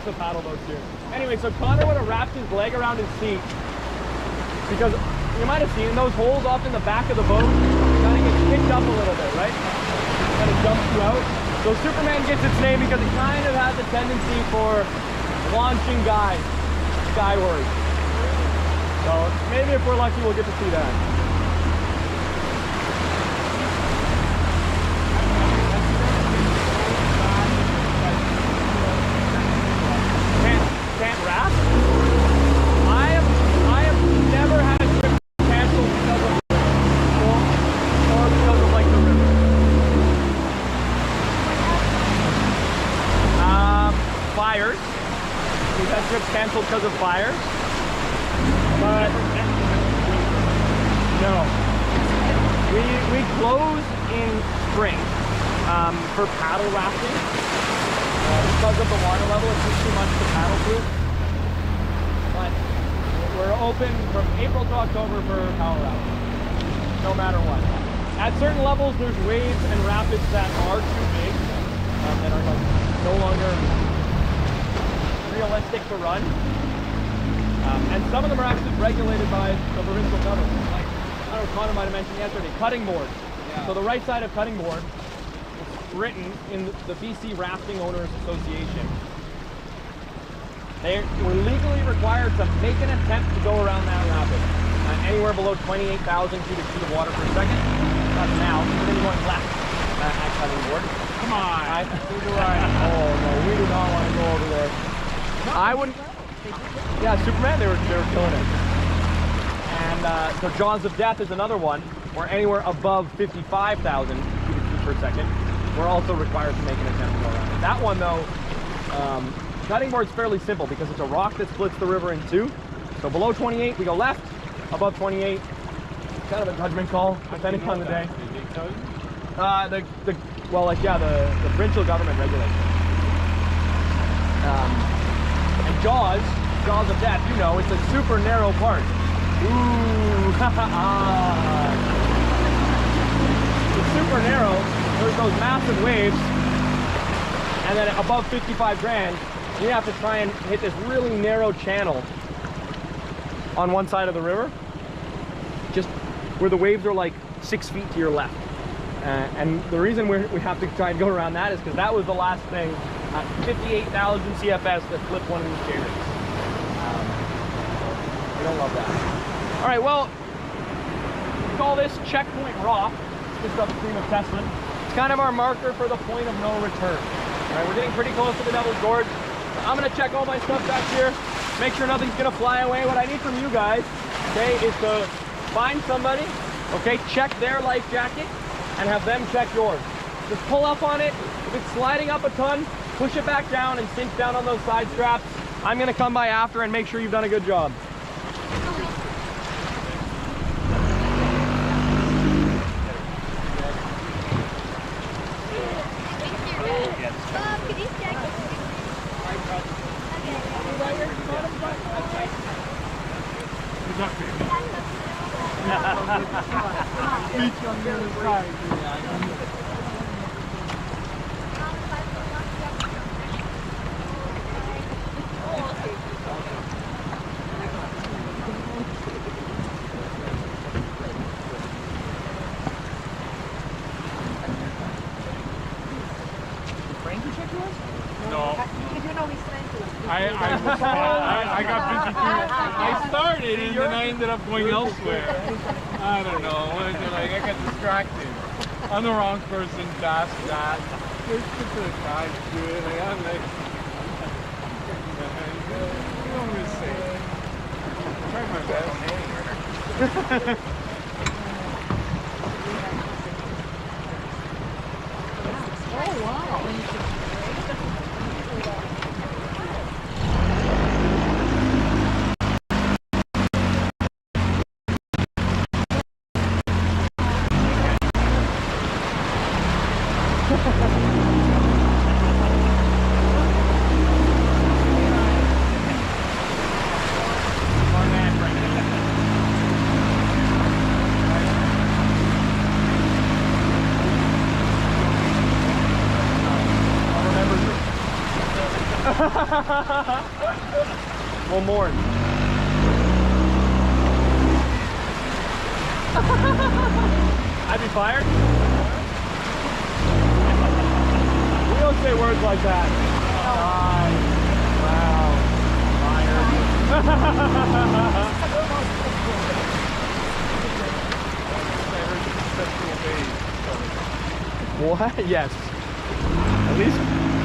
The paddle boats here. Anyway, so Connor would have wrapped his leg around his seat because you might have seen those holes off in the back of the boat kind of get kicked up a little bit, right? Kind of jumps you out. So Superman gets its name because it kind of has a tendency for launching guys skyward. So maybe if we're lucky, we'll get to see that. We've had trips canceled because of fires. But no, we close in spring for paddle rafting because of the water level. It's just too much to paddle through. But we're open from April to October for paddle rafting, no matter what. At certain levels, there's waves and rapids that are too big, that are like no longer realistic to run. And some of them are actually regulated by the provincial government. Like, I don't know, Connor might have mentioned yesterday, cutting board. Yeah. So the right side of cutting board is written in the BC Rafting Owners Association. They were legally required to make an attempt to go around that rapid. Anywhere below 28,000 cubic feet of water per second. That's now. And then you're going left at cutting board. Come on. Oh no, we do not want to go over there. I wouldn't. Yeah, Superman, they were killing it. And so Jaws of Death is another one where anywhere above 55,000 cubic feet per second, we're also required to make an attempt to go around it. That one though, cutting board's fairly simple because it's a rock that splits the river in two. So below 28, we go left. Above 28, kind of a judgment call, depending on the day. Did they tell you? The provincial government regulates it. And Jaws of Death, you know, it's a super narrow part. Ooh, it's super narrow. There's those massive waves, and then above 55 grand, you have to try and hit this really narrow channel on one side of the river, just where the waves are like 6 feet to your left. And the reason we have to try and go around that is because that was the last thing at 58,000 CFS that flipped one of these J-rigs. We don't love that. All right, well, we call this Checkpoint Rock, just upstream of Teslyn. It's kind of our marker for the point of no return. All right, we're getting pretty close to the Devil's Gorge. I'm gonna check all my stuff back here. Make sure nothing's gonna fly away. What I need from you guys, okay, is to find somebody, okay, check their life jacket and have them check yours. Just pull up on it. If it's sliding up a ton, push it back down and sink down on those side straps. I'm gonna come by after and make sure you've done a good job. I got busy too. I started and then I ended up going elsewhere. I don't know. Like I got distracted. I'm the wrong person to ask that. There's just a guy good. Like, I'm like, you know what I'm gonna say? I tried my best. Oh wow. One more. I'd be fired. We don't say words like that. Wow, fired. What? Yes.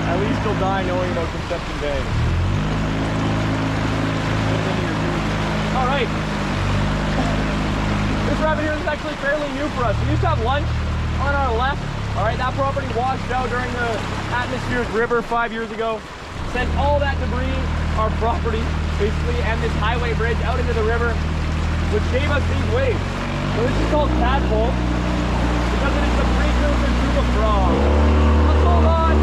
At least you'll die knowing about Conception Bay. All right. This rabbit here is actually fairly new for us. We used to have lunch on our left. All right, that property washed out during the atmospheric river 5 years ago. send all that debris, our property, basically, and this highway bridge out into the river, which gave us these waves. So this is called Tadpole, because it is the precursor to the frog. Let's hold on.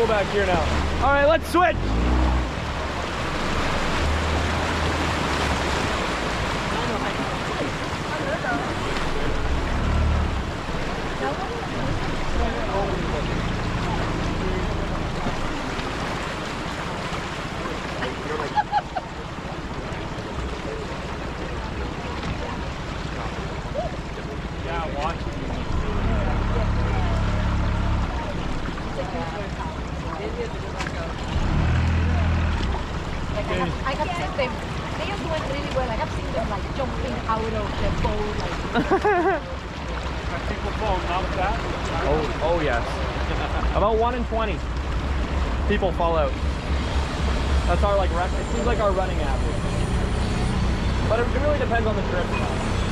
Back here now. All right, let's switch. Yeah, watch it. I have seen them. They are doing really well. I have seen them like jumping out of the boat. Like. People fall out of that. Oh yes. About 1 in 20 people fall out. That's our like rest. It seems like our running average. But it really depends on the trip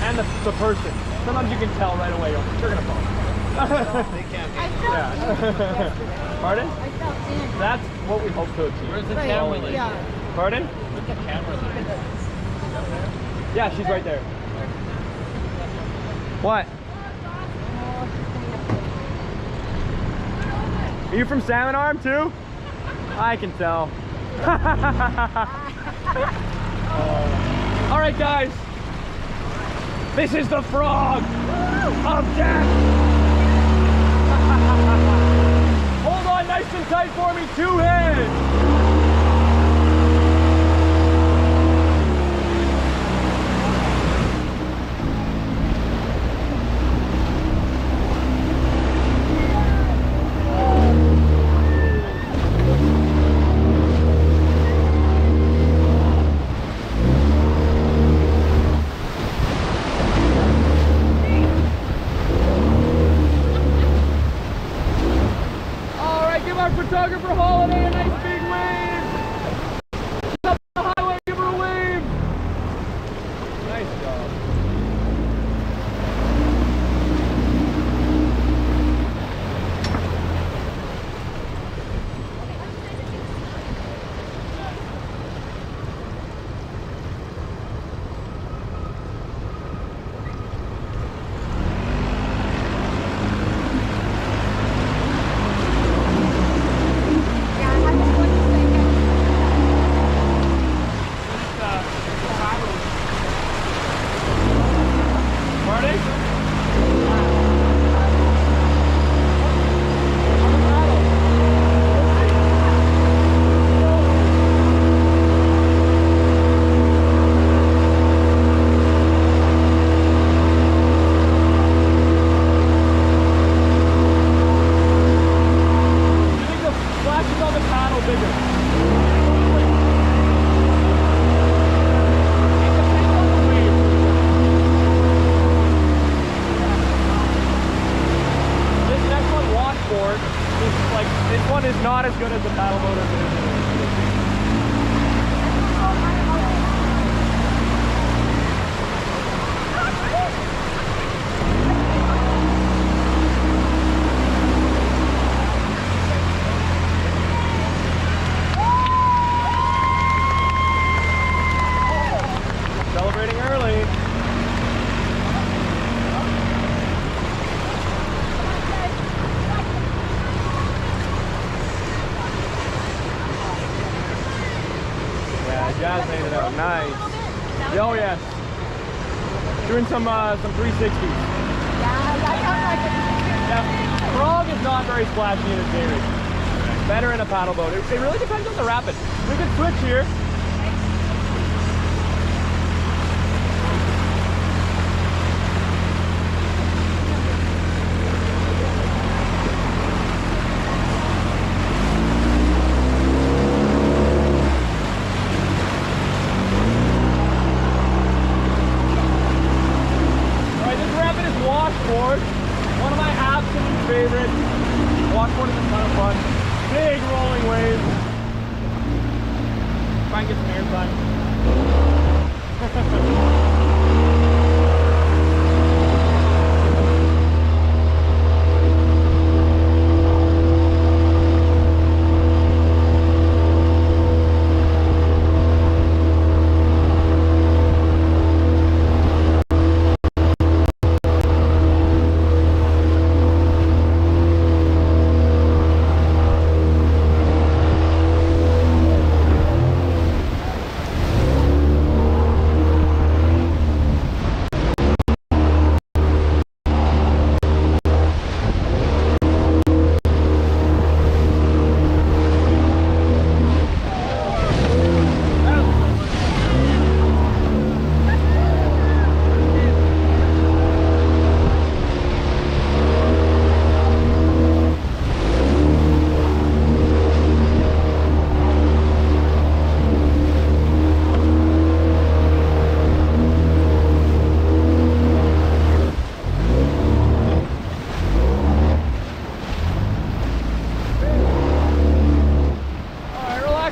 and the person. Sometimes you can tell right away you're gonna fall. They can't. I felt Pardon? I felt in. That's what we hope to achieve. Where's the camera lady? Yeah. Pardon? Where's the camera lady? Yeah, she's right there. What? Are you from Salmon Arm too? I can tell. All right, guys. This is the frog of death. Hold on nice and tight for me, 2 hands. Photographer Holiday, a nice big wave. Up the highway, give her a wave. Nice job. Not as good as the paddle motor. Celebrating early. Jazz made it out. Nice. Oh yes. Doing some 360s. Yeah. Frog is not very splashy in its area. Better in a paddle boat. It really depends on the rapid. We could switch here. absolute favorite. Washboard is a ton of fun. Big rolling waves. Try and get some air time.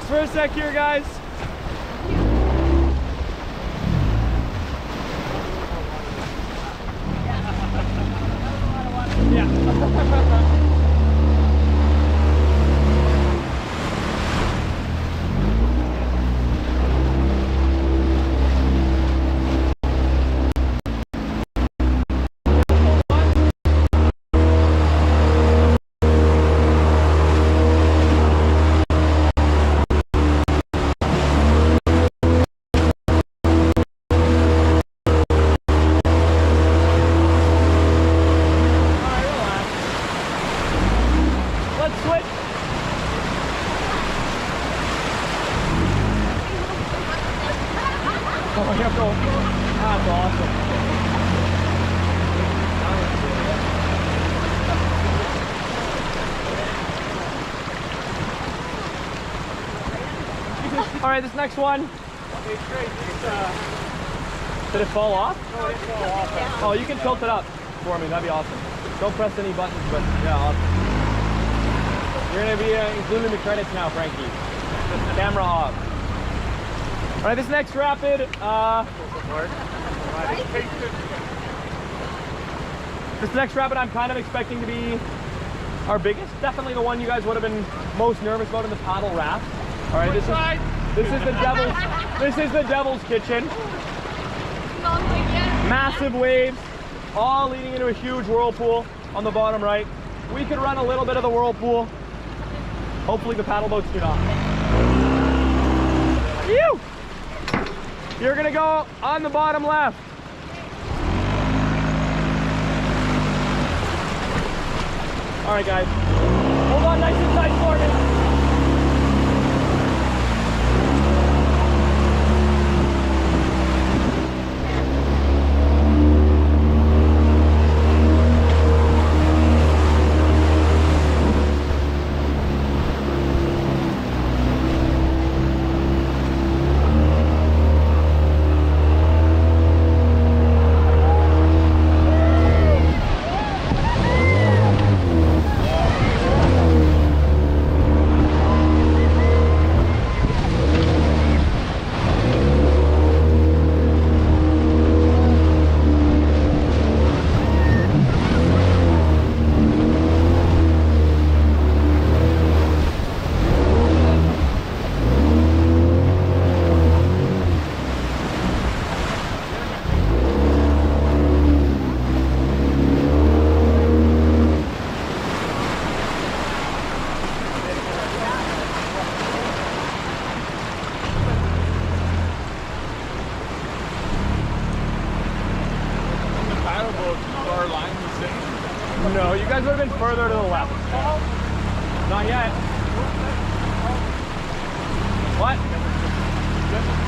For a sec here, guys. Yeah. Oh, you have to. That's awesome. All right, this next one. Hey, Trey, Did it fall off? no, it fell off. Oh, you can tilt it up for me. That'd be awesome. Don't press any buttons, but yeah, awesome. You're gonna be including the credits now, Frankie. Camera off. All right, this next rapid. This next rapid, I'm kind of expecting to be our biggest. Definitely the one you guys would have been most nervous about in the paddle raft. All right, this is the devil's. This is the Devil's Kitchen. Massive waves, all leading into a huge whirlpool on the bottom right. We could run a little bit of the whirlpool. Hopefully the paddle boats do not. Phew! You're gonna go on the bottom left. All right, guys. Hold on nice and tight for me. No, you guys would have been further to the left. Not yet. What?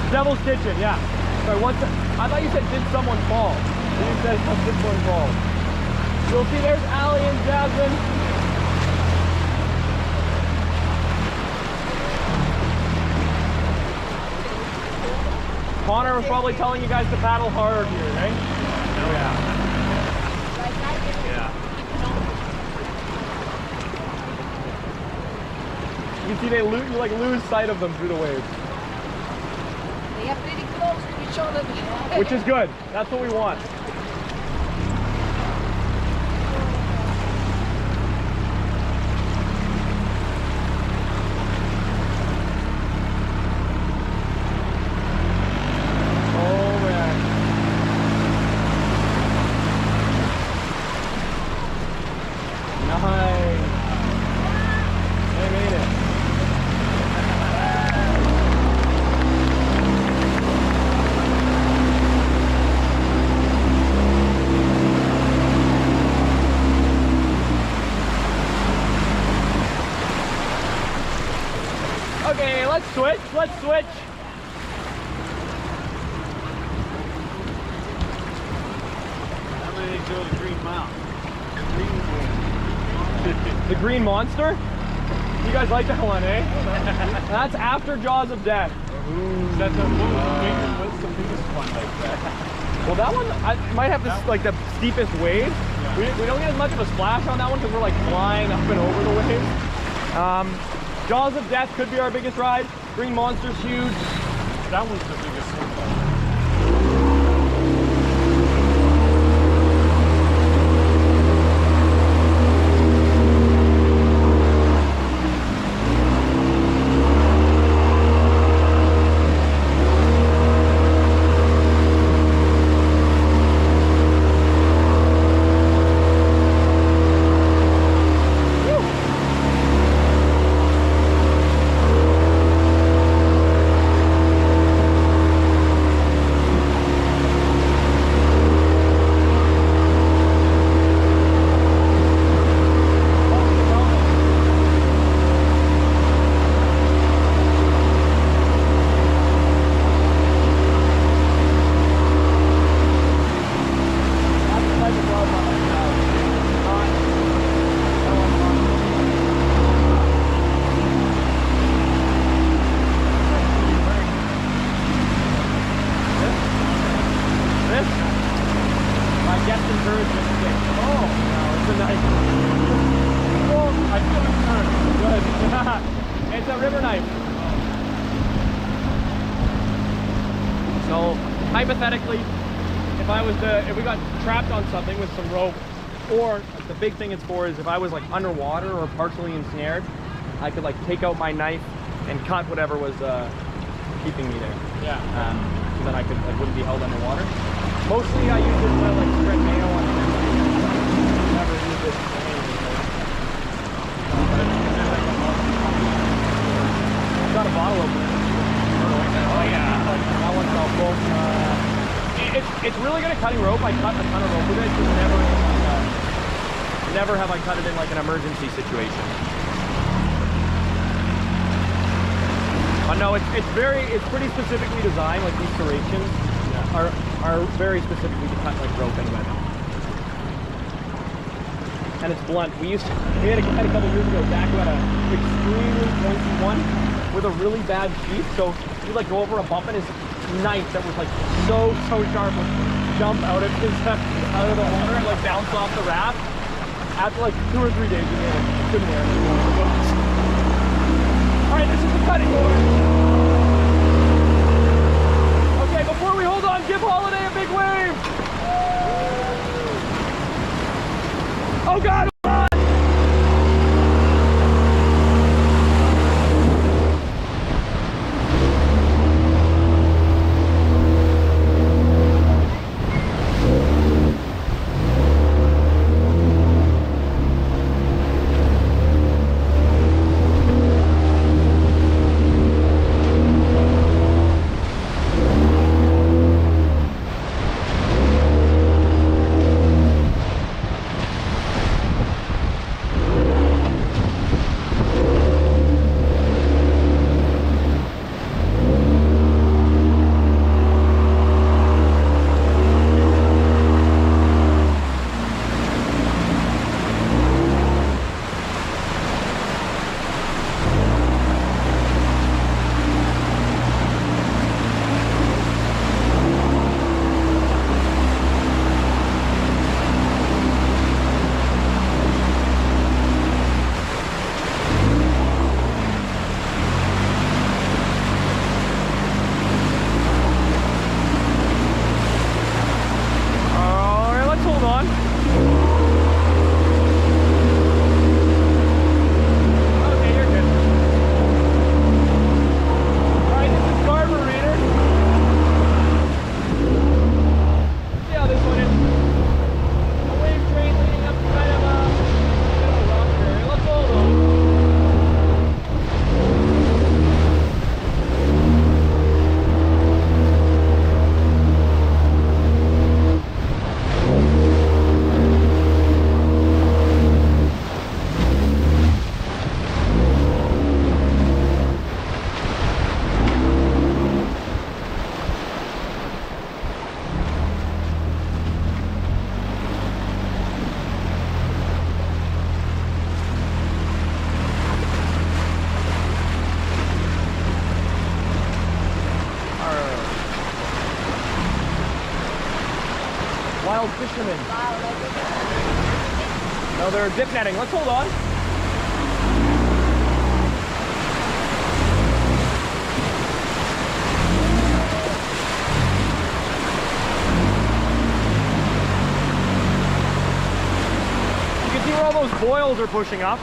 Devil's Kitchen, yeah. Sorry, I thought you said, did someone fall? You said, did someone fall? You'll see there's Allie and Jasmine. Connor was probably telling you guys to paddle hard here, right? Oh, yeah. Yeah. You see, you like lose sight of them through the waves, They are pretty close to each other. which is good. That's what we want. Oh man. Nice. They made it. Okay, let's switch. I'm gonna go to Green Mountain. The Green Monster? You guys like that one, eh? That's after Jaws of Death. That's what's the biggest one like that? Well, that one might have this like the steepest wave. We don't get as much of a splash on that one because we're like flying up and over the waves. Jaws of Death could be our biggest ride. Green Monster's huge. That one's the biggest one. It's a river knife. So hypothetically, if we got trapped on something with some rope, or the big thing it's for is if I was like underwater or partially ensnared, I could like take out my knife and cut whatever was keeping me there. Yeah. So then I wouldn't be held underwater. Mostly I use it to like spread mayo on the never use it for anything. I've got a bottle opener. Oh yeah. That one's all full. It's really good at cutting rope. I cut a ton of rope with it, just never have I cut it in like an emergency situation. But no, it's pretty specifically designed. Like these serrations are very specifically to cut like rope and web. And it's blunt. We had a couple years ago, Zach, who had an extremely pointy one with a really bad sheath. So he'd like go over a bump and his knife that was like so sharp would jump out of the water and like bounce off the raft. After like 2 or 3 days, we couldn't wear it anymore. All right, this is the cutting board. Okay, before we hold on, give Holiday a big wave. Oh God. fishermen. No, they're dip netting. Let's hold on. You can see where all those boils are pushing up.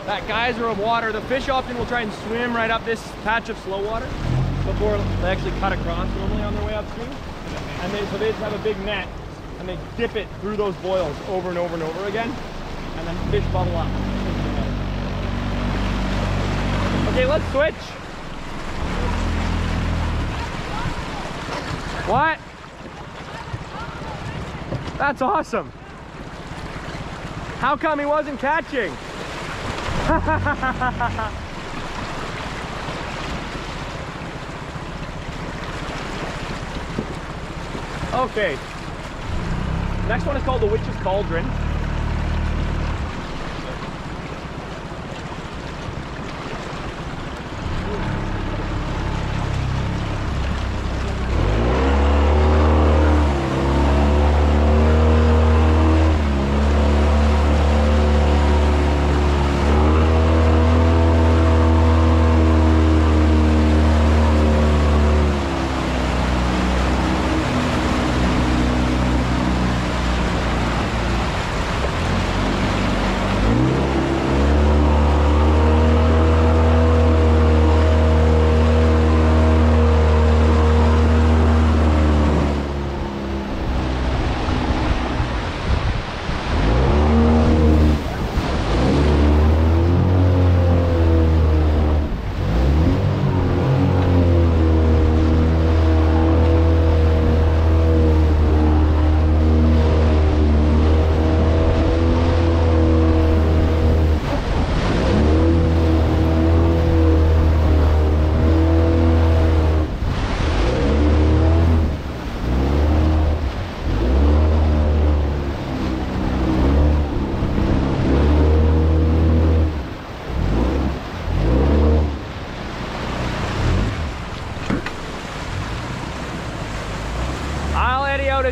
That geyser of water. The fish often will try and swim right up this patch of slow water before they actually cut across normally on their way upstream. And so they just have a big net and they dip it through those boils over and over and over again. And then fish bubble up. Okay, let's switch. What? That's awesome. How come he wasn't catching? Okay. Next one is called the Witch's Cauldron.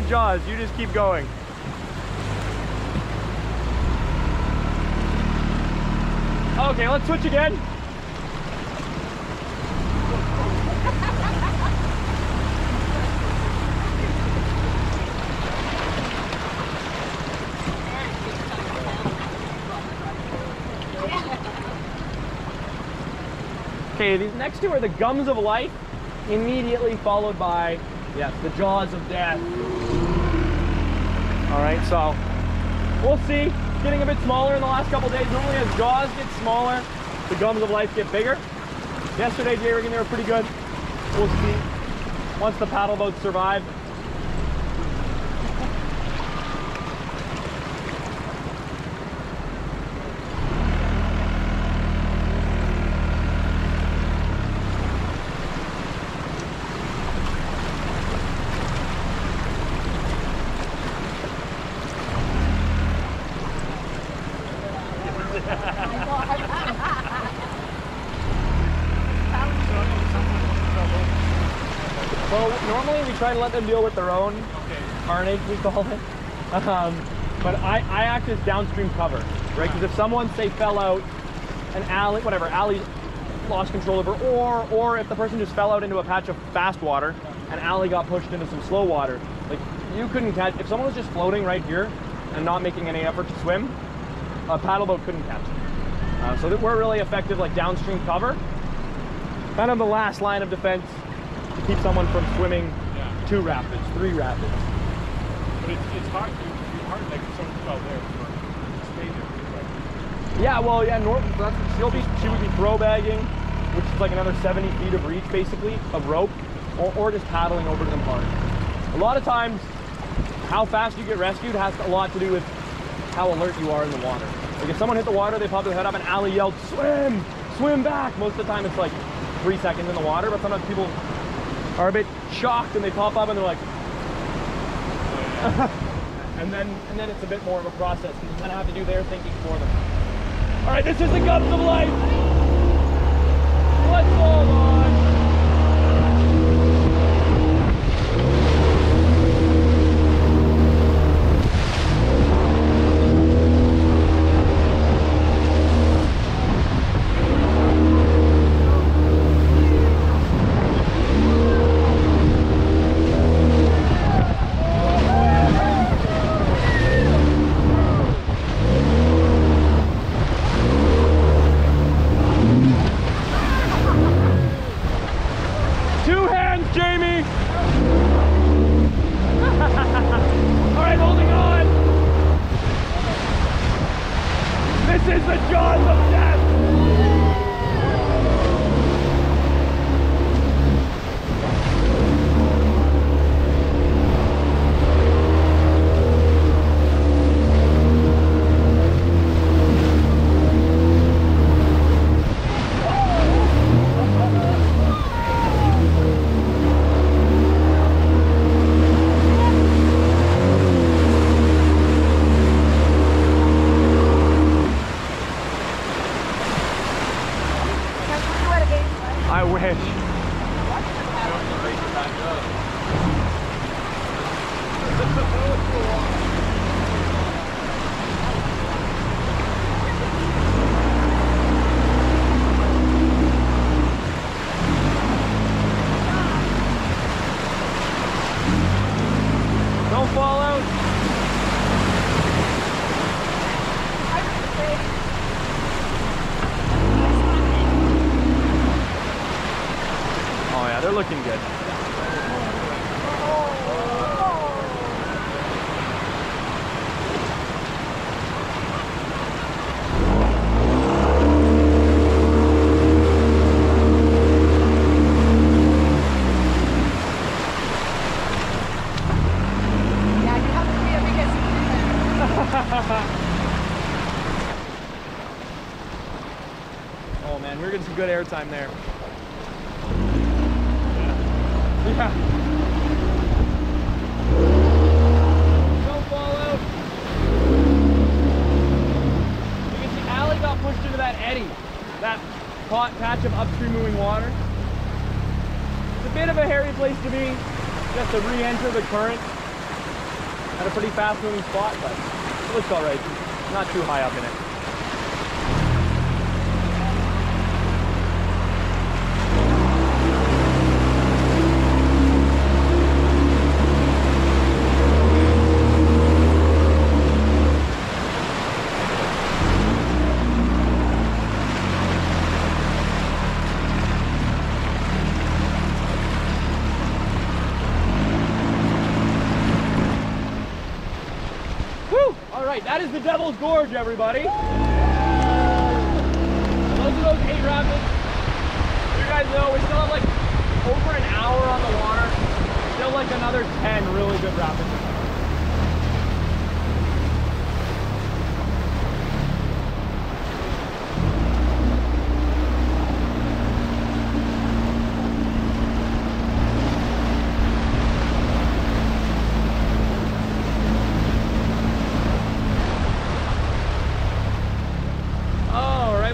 Jaws, you just keep going. Okay, let's switch again. Okay, these next two are the gums of life, immediately followed by, yes, the jaws of death. All right, so we'll see. Getting a bit smaller in the last couple days. Normally as jaws get smaller, the gums of life get bigger. Yesterday, Jay rigging, they were pretty good. We'll see once the paddle boats survive. Well, normally we try to let them deal with their own carnage, we call it. But I act as downstream cover, right? Because if someone, say, fell out an alley, whatever, alley lost control of her, or if the person just fell out into a patch of fast water, and alley got pushed into some slow water, like, you couldn't catch, if someone was just floating right here and not making any effort to swim, a paddle boat couldn't catch them. So that we're really effective, like downstream cover, kind of the last line of defense to keep someone from swimming 2 rapids, 3 rapids. But it's hard like if someone fell there to stay there. Right? Yeah, well, yeah, she would be throw bagging, which is like another 70 feet of reach, basically, of rope, or just paddling over to them hard. A lot of times, how fast you get rescued has a lot to do with how alert you are in the water. Like if someone hit the water, they pop their head up and alley yelled, swim, swim back. Most of the time it's like 3 seconds in the water, but sometimes people are a bit shocked and they pop up and they're like, and then it's a bit more of a process because you kind of have to do their thinking for them. All right, this is the gums of life. Let's hold on. is the jaws of death! I wish. Don't fall out. Oh yeah, they're looking good. Yeah, you have to be a biggest. Oh man, we're getting some good airtime there. Yeah. Don't fall out. You can see Allie got pushed into that eddy, that hot patch of upstream moving water. It's a bit of a hairy place to be, just to re-enter the current at a pretty fast moving spot, but it looks alright. Not too high up in it. That is the Devil's Gorge, everybody. Those are those 8 rapids. You guys know we still have like over an hour on the water. Still like another 10 really good rapids.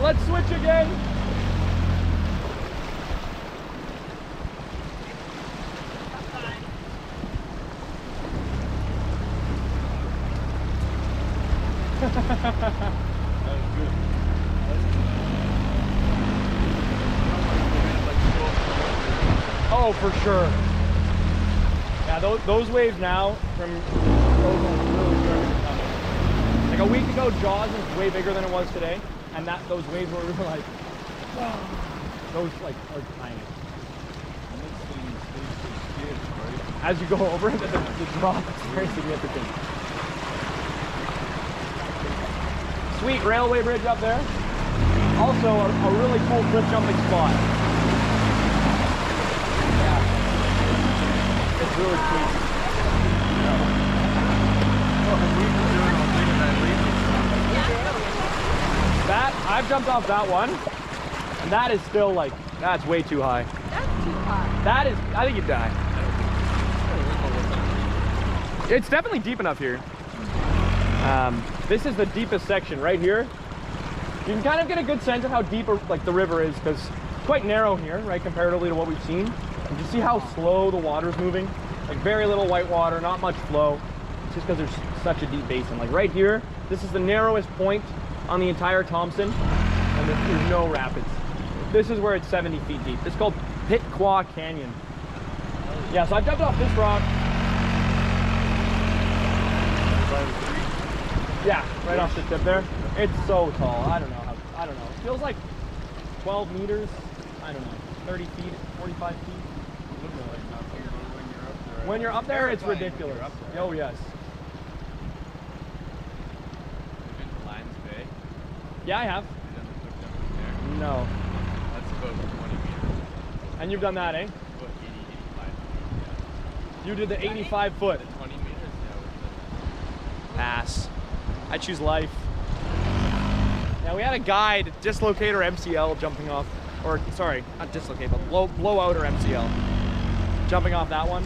Let's switch again. Oh, for sure. Yeah, those waves now from really good. Like a week ago, Jaws was way bigger than it was today. And those waves were like, wow. Those like are tiny. And this thing stays so stiff, right? As you go over it, the drop is very significant. Sweet railway bridge up there. Also a really cool cliff jumping spot. Yeah. It's really sweet. That, I've jumped off that one, and that is still like, that's way too high. That's too high. That is, I think you'd die. It's definitely deep enough here. This is the deepest section right here. You can kind of get a good sense of how deep like the river is, because it's quite narrow here, right, comparatively to what we've seen. And you see how slow the water's moving? Like very little whitewater, not much flow. It's just because there's such a deep basin. Like right here, this is the narrowest point on the entire Thompson, and there's no rapids. This is where it's 70 feet deep. It's called Pitqua Canyon. Yeah, so I've jumped off this rock. Yeah, right off the tip there. It's so tall. I don't know. It feels like 12 meters. I don't know. 30 feet, 45 feet. When you're up there, it's ridiculous. Oh yes. Yeah, I have. Have you done the cliff jumping there? No. That's about 20 meters. And you've done that, eh? About 80, 85 feet. You did the 85 foot. Yeah. 20 meters? Yeah, we've done Pass. I choose life. Now we had a guide, dislocate or MCL, jumping off, or sorry, not dislocate, but blowout or MCL. Jumping off that one.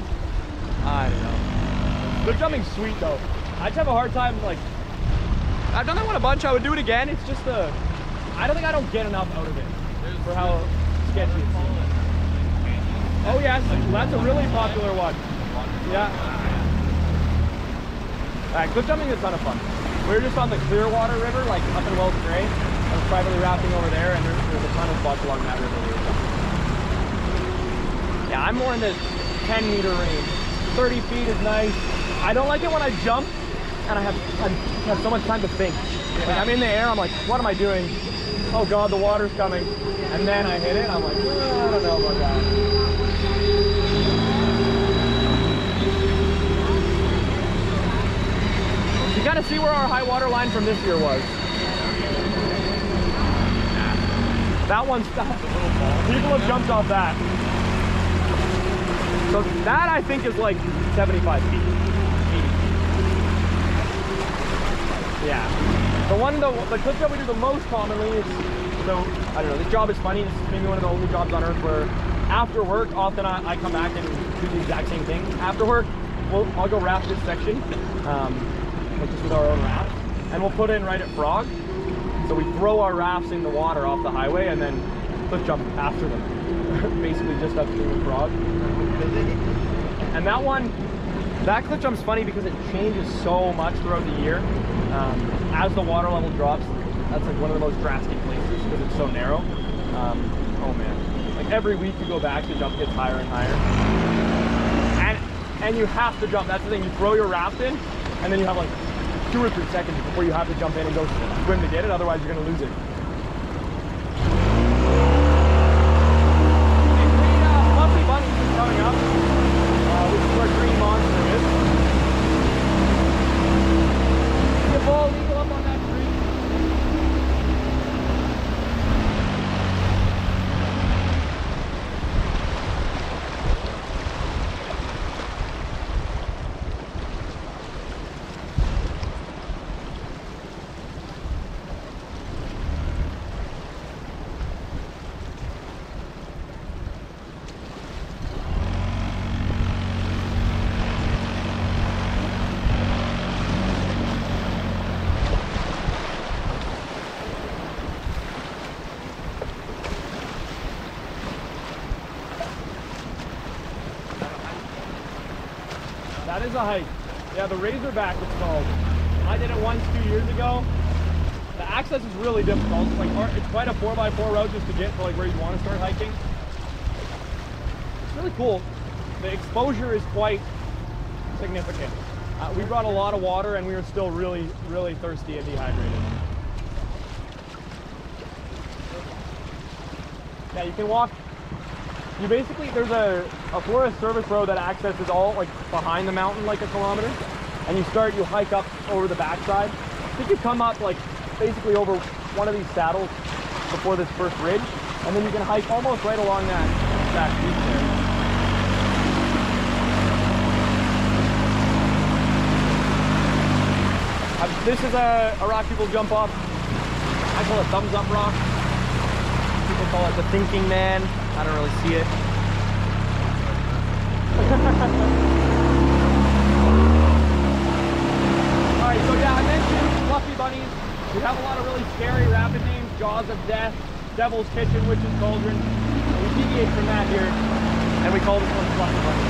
I don't know. Cliff jumping's sweet though. I just have a hard time, like, I've done that one a bunch, I would do it again. It's just I don't think I don't get enough out of it for how sketchy it seems. Oh yes, that's a really popular one. Yeah. Alright, cliff jumping is a ton of fun. We were just on the Clearwater River, like up in Wells Gray. I was privately rafting over there, and there's a ton of spots along that river we were jumping. Yeah, I'm more in the 10 meter range. 30 feet is nice. I don't like it when I jump and I have so much time to think. Like, I'm in the air, I'm like, what am I doing? Oh God, the water's coming. And then I hit it, I'm like, I don't know about that. You kind of see where our high water line from this year was. That one's people have jumped off that. So that I think is like 75 feet, 80 feet. Yeah. The cliff jump we do the most commonly is, so I don't know, this job is funny. This is maybe one of the only jobs on earth where after work, often I come back and do the exact same thing. After work, I'll go raft this section, like just with our own raft, and we'll put in right at Frog. So we throw our rafts in the water off the highway and then cliff jump after them, basically just upstream of Frog. And that cliff jump's funny because it changes so much throughout the year. As the water level drops, that's like one of the most drastic places because it's so narrow. Oh man, like every week you go back, the jump gets higher and higher. And you have to jump, that's the thing, you throw your raft in and then you have like 2 or 3 seconds before you have to jump in and go swim to get it, otherwise you're gonna lose it. Fluffy bunnies is coming up, which is where green monster is. See a bald eagle up on that tree? That is a hike. Yeah, the Razorback it's called. I did it once 2 years ago. The access is really difficult. It's quite a 4x4 route just to get to like where you want to start hiking. It's really cool. The exposure is quite significant. We brought a lot of water and we were still really, really thirsty and dehydrated. Yeah, you can walk. You basically, there's a Forest Service road that accesses all like behind the mountain like a kilometer, and you hike up over the backside. I think you come up like basically over one of these saddles before this first ridge, and then you can hike almost right along that peak there. This is a rock people jump off. I call it thumbs up rock. People call it the thinking man. I don't really see it. Alright, so yeah, I mentioned fluffy bunnies. We have a lot of really scary rapid names. Jaws of Death, Devil's Kitchen, Witch's Cauldron. We deviate from that here, and we call this one fluffy bunny.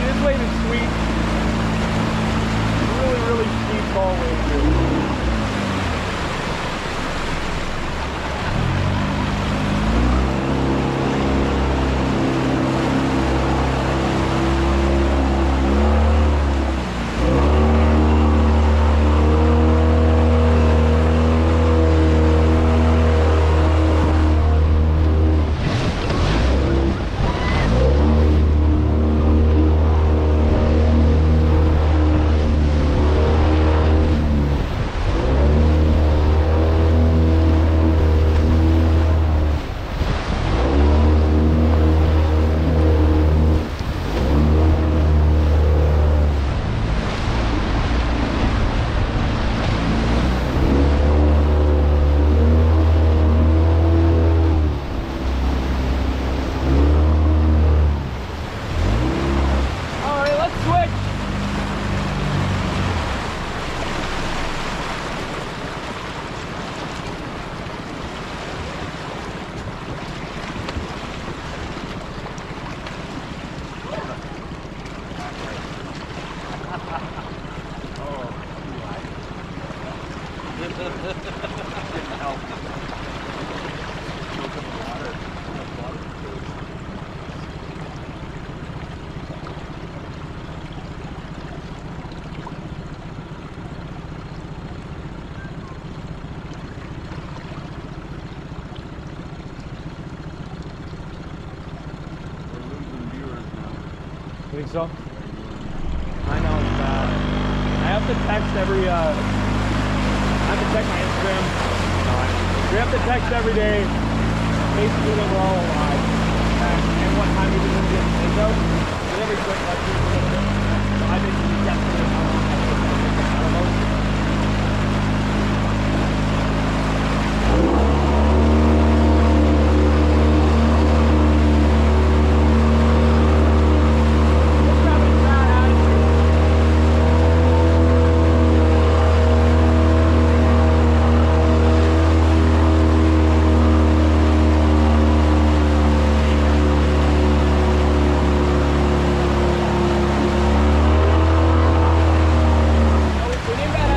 See, this wave is sweet. Really, really steep, tall wave here. Didn't help. Soak up the water. We're losing viewers now. Think so? I know it's bad. I have to text every, I have to check my Instagram. We have to text every day, basically when we're all alive, and what time we're going to get things out. And then we quit like a little bit. So I think we definitely how long I don't know. We need that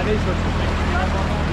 These sorts of things. You guys want that?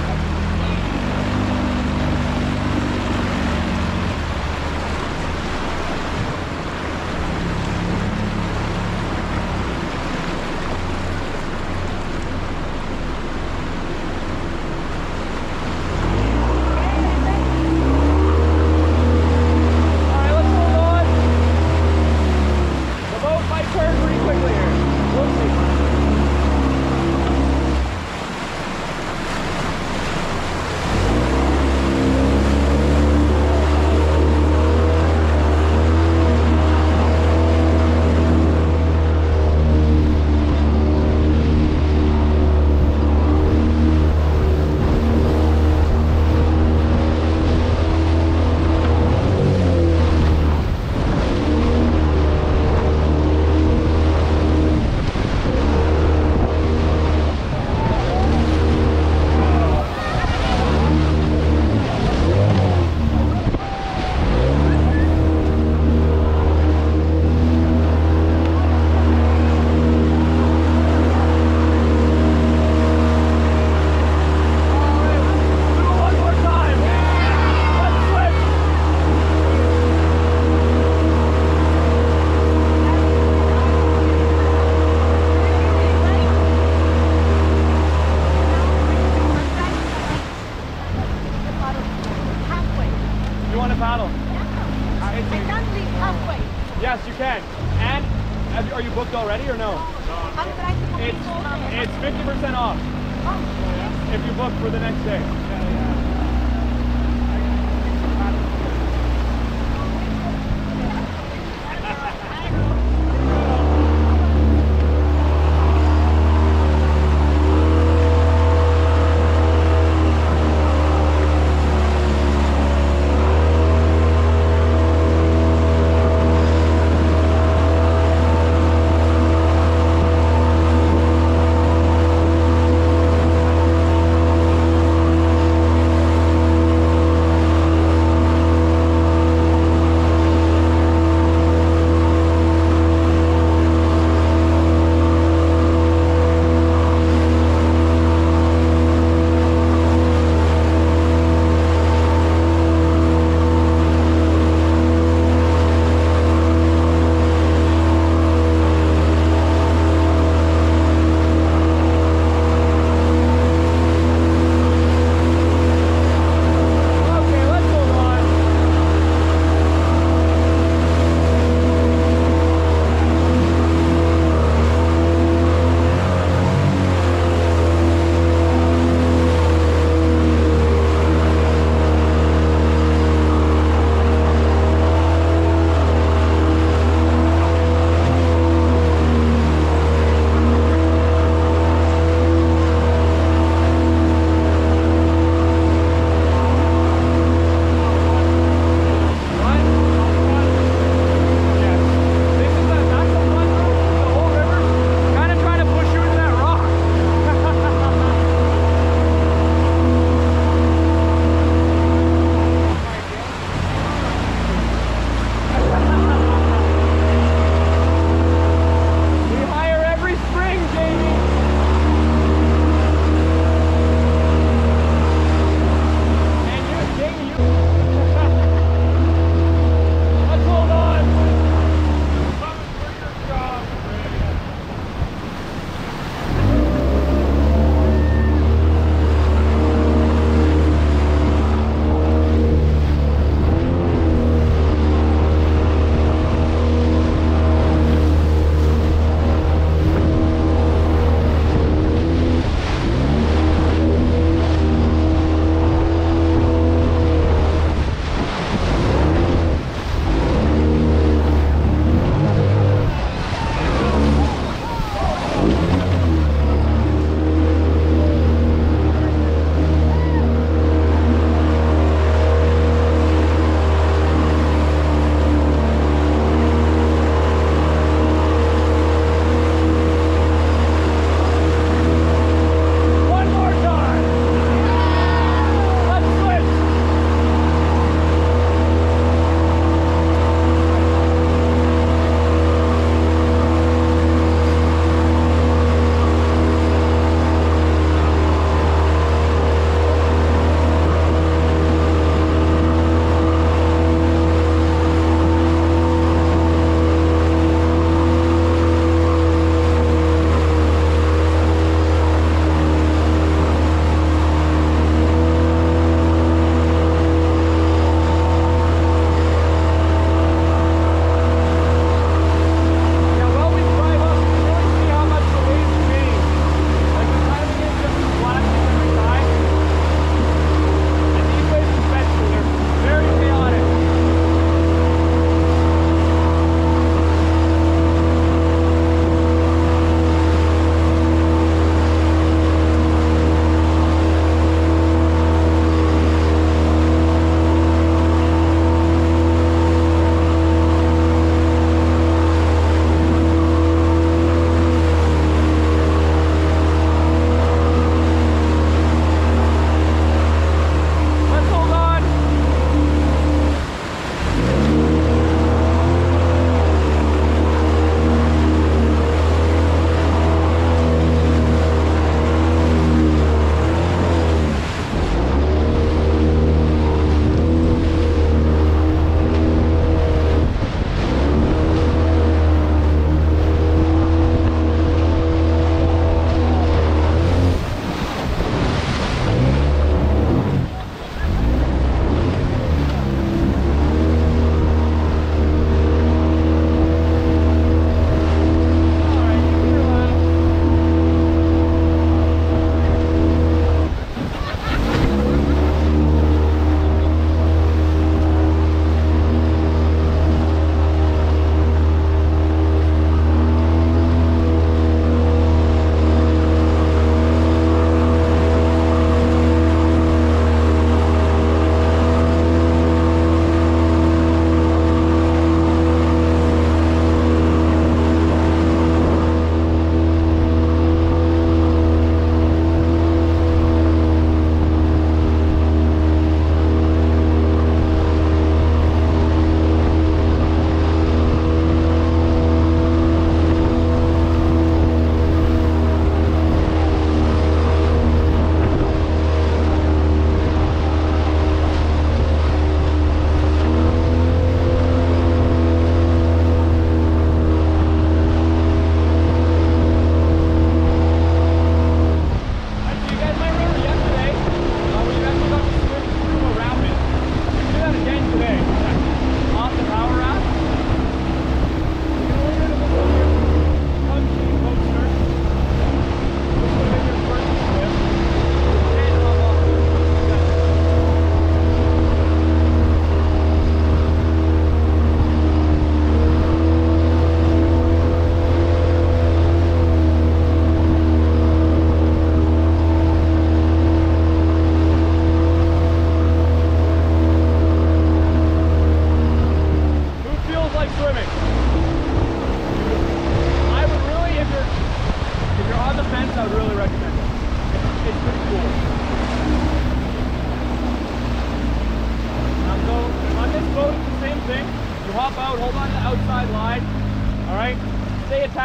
Yes, you can. And are you booked already or no? It's 50% off if you book for the next day.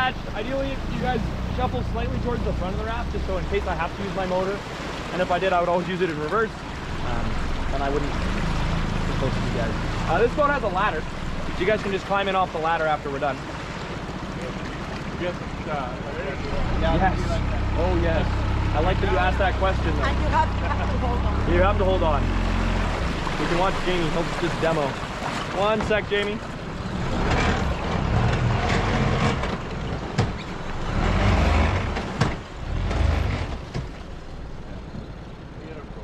attached. Ideally, you guys shuffle slightly towards the front of the raft, just so in case I have to use my motor. And if I did, I would always use it in reverse. And I wouldn't be close to you guys. This boat has a ladder, so you guys can just climb in off the ladder after we're done. Yes. Yes. Oh yes. I like that you asked that question though. And you have to hold on. You have to hold on. You can watch Jamie. He'll just demo. 1 sec, Jamie.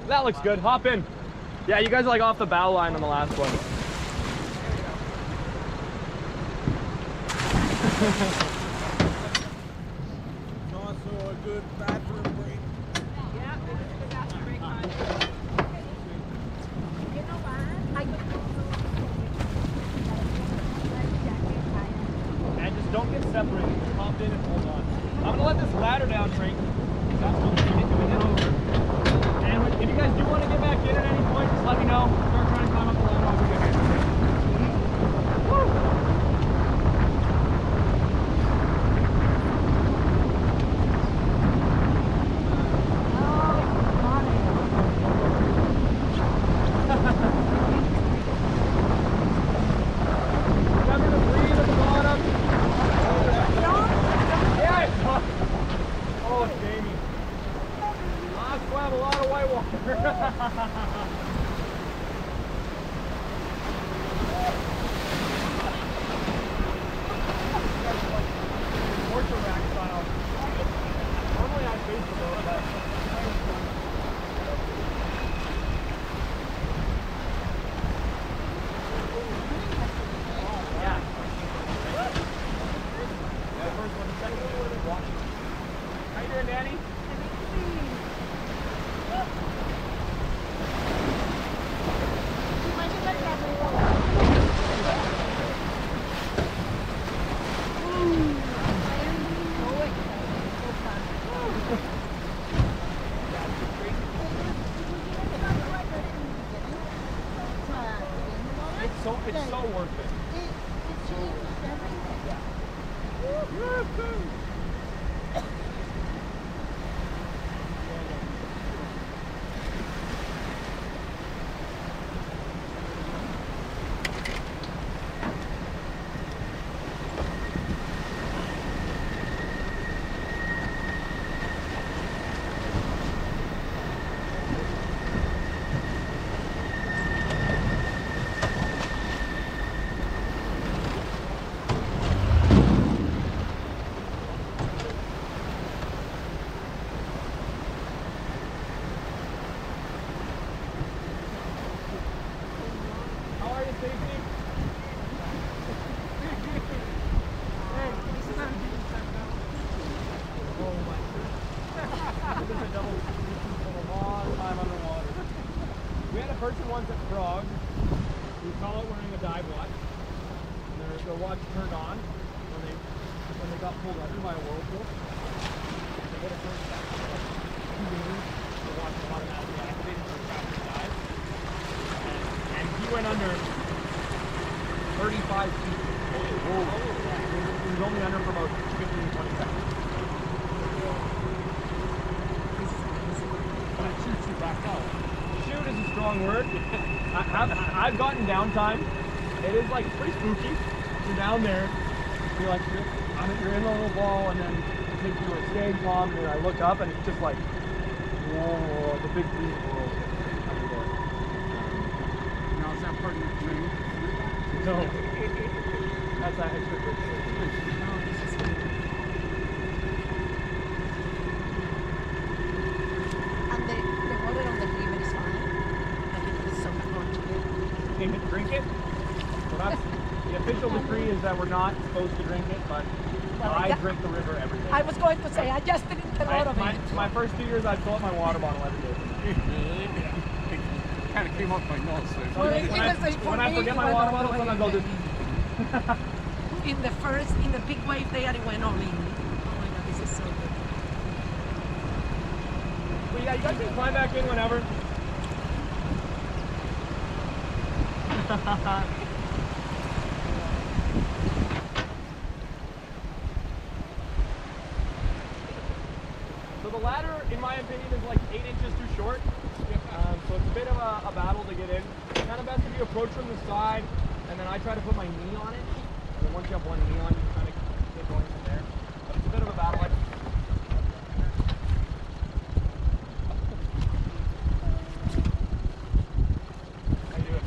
That looks good. Hop in. Yeah, you guys are like off the bow line on the last one. It's also a good bathroom break. Yeah, it is a good bathroom break time. You know what? I could And just don't get separated. Just hop in and hold on. I'm gonna let this ladder down, Trey. That's what we're doing. We get over. And if you guys do want to get back in at any point, just let me know. Start trying to climb up the ladder. I'll be good. Woo! Remember to breathe at the bottom. Yeah, it's hot. Oh, Jamie. I swam a lot of whitewater. Torture rack style. Normally I face the boat, but yeah. The first one, the second one is watching. How you doing, Danny? It's so worth it. Person once at Frog, we call it wearing a dive watch. And their watch turned on when they got pulled under by a whirlpool. They hit a first back for like 2 meters. The watch was automatically activated for a faster dive. And he went under 35 feet. Whoa. He was only under for about 15-20 seconds. But it shoots you back out. Shoot is a strong word. I've gotten downtime. It is like pretty spooky. You're down there, you're like you're in a little ball, and then it takes you to a skate pond, and I look up and it's just like, whoa, the big green world. Now is that part of your dream? No, that's that extra good. And the water on the river is fine. Like it is so hot. Drink it? Well, that's, the official decree is that we're not supposed to drink it, but I drink the river every day. I was going to say, I just didn't a lot of it. My first 2 years, I'd fill up my water bottle every day. It kind of came off my nose. So Well, When I forget my water bottle, sometimes I'll just... in the big wave there, it went all in. Oh my God, this is so good. But yeah, you guys can climb back in whenever. the ladder, in my opinion, is like 8 inches too short. So it's a bit of a battle to get in. It's kind of best if you approach from the side, and then I try to put my knee on it. And then once you have one knee on, you kind of get going from there. But it's a bit of a battle. How you doing?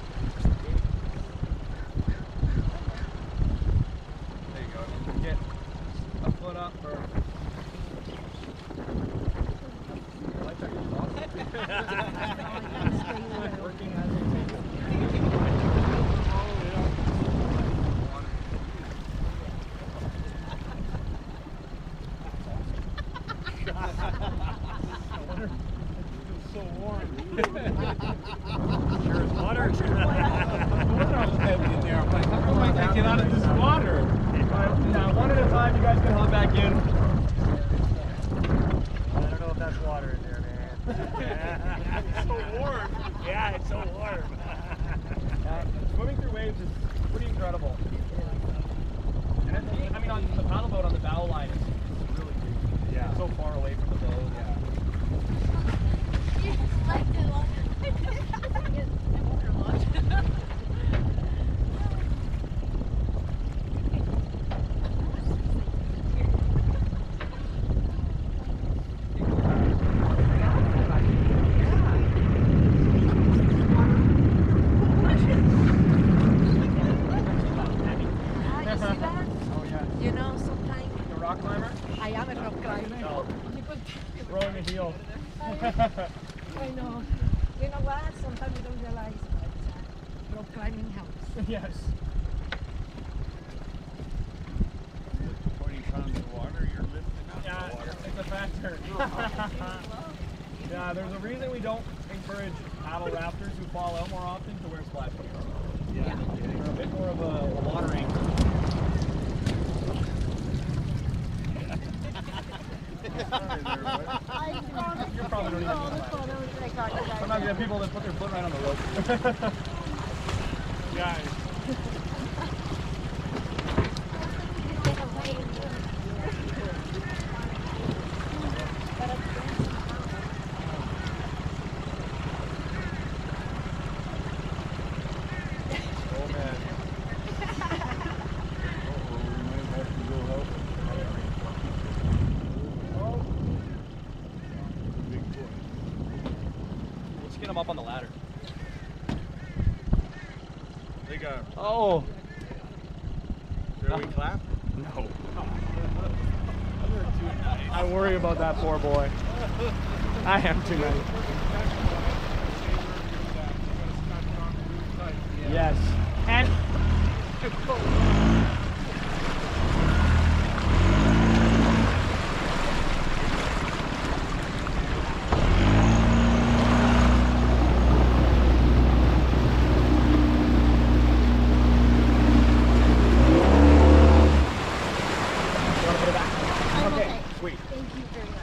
There you go. Get a foot up for... Working as a table. It's so warm. Sure as water. I was heavy in there. I'm like, how come I can't get out of this water? Now, one at a time, you guys can hop back in. I don't know if that's water in there, man. It's so warm. Yeah, it's so warm. Swimming through waves is pretty incredible. And I mean, on the paddle boat on the bow line is really big. Yeah. So far away from the boat. Yeah. You just liked it longer. I know. You know what? Sometimes you don't realize that rock climbing helps. Yes. 20 pounds of water, you're lifting up Yeah, the water. it's a factor. Yeah, there's a reason we don't encourage paddle rafters who fall out more often to wear splash gear. Yeah. They're a bit more of a water anchor. You probably don't even know that. Sometimes you have people that put their foot right on the rope. Yeah. Oh man. Let's get him up on the ladder. They got. Oh. Shall we clap? No. I worry about that poor boy. I am too nice. Yes. And sweet. Thank you very much.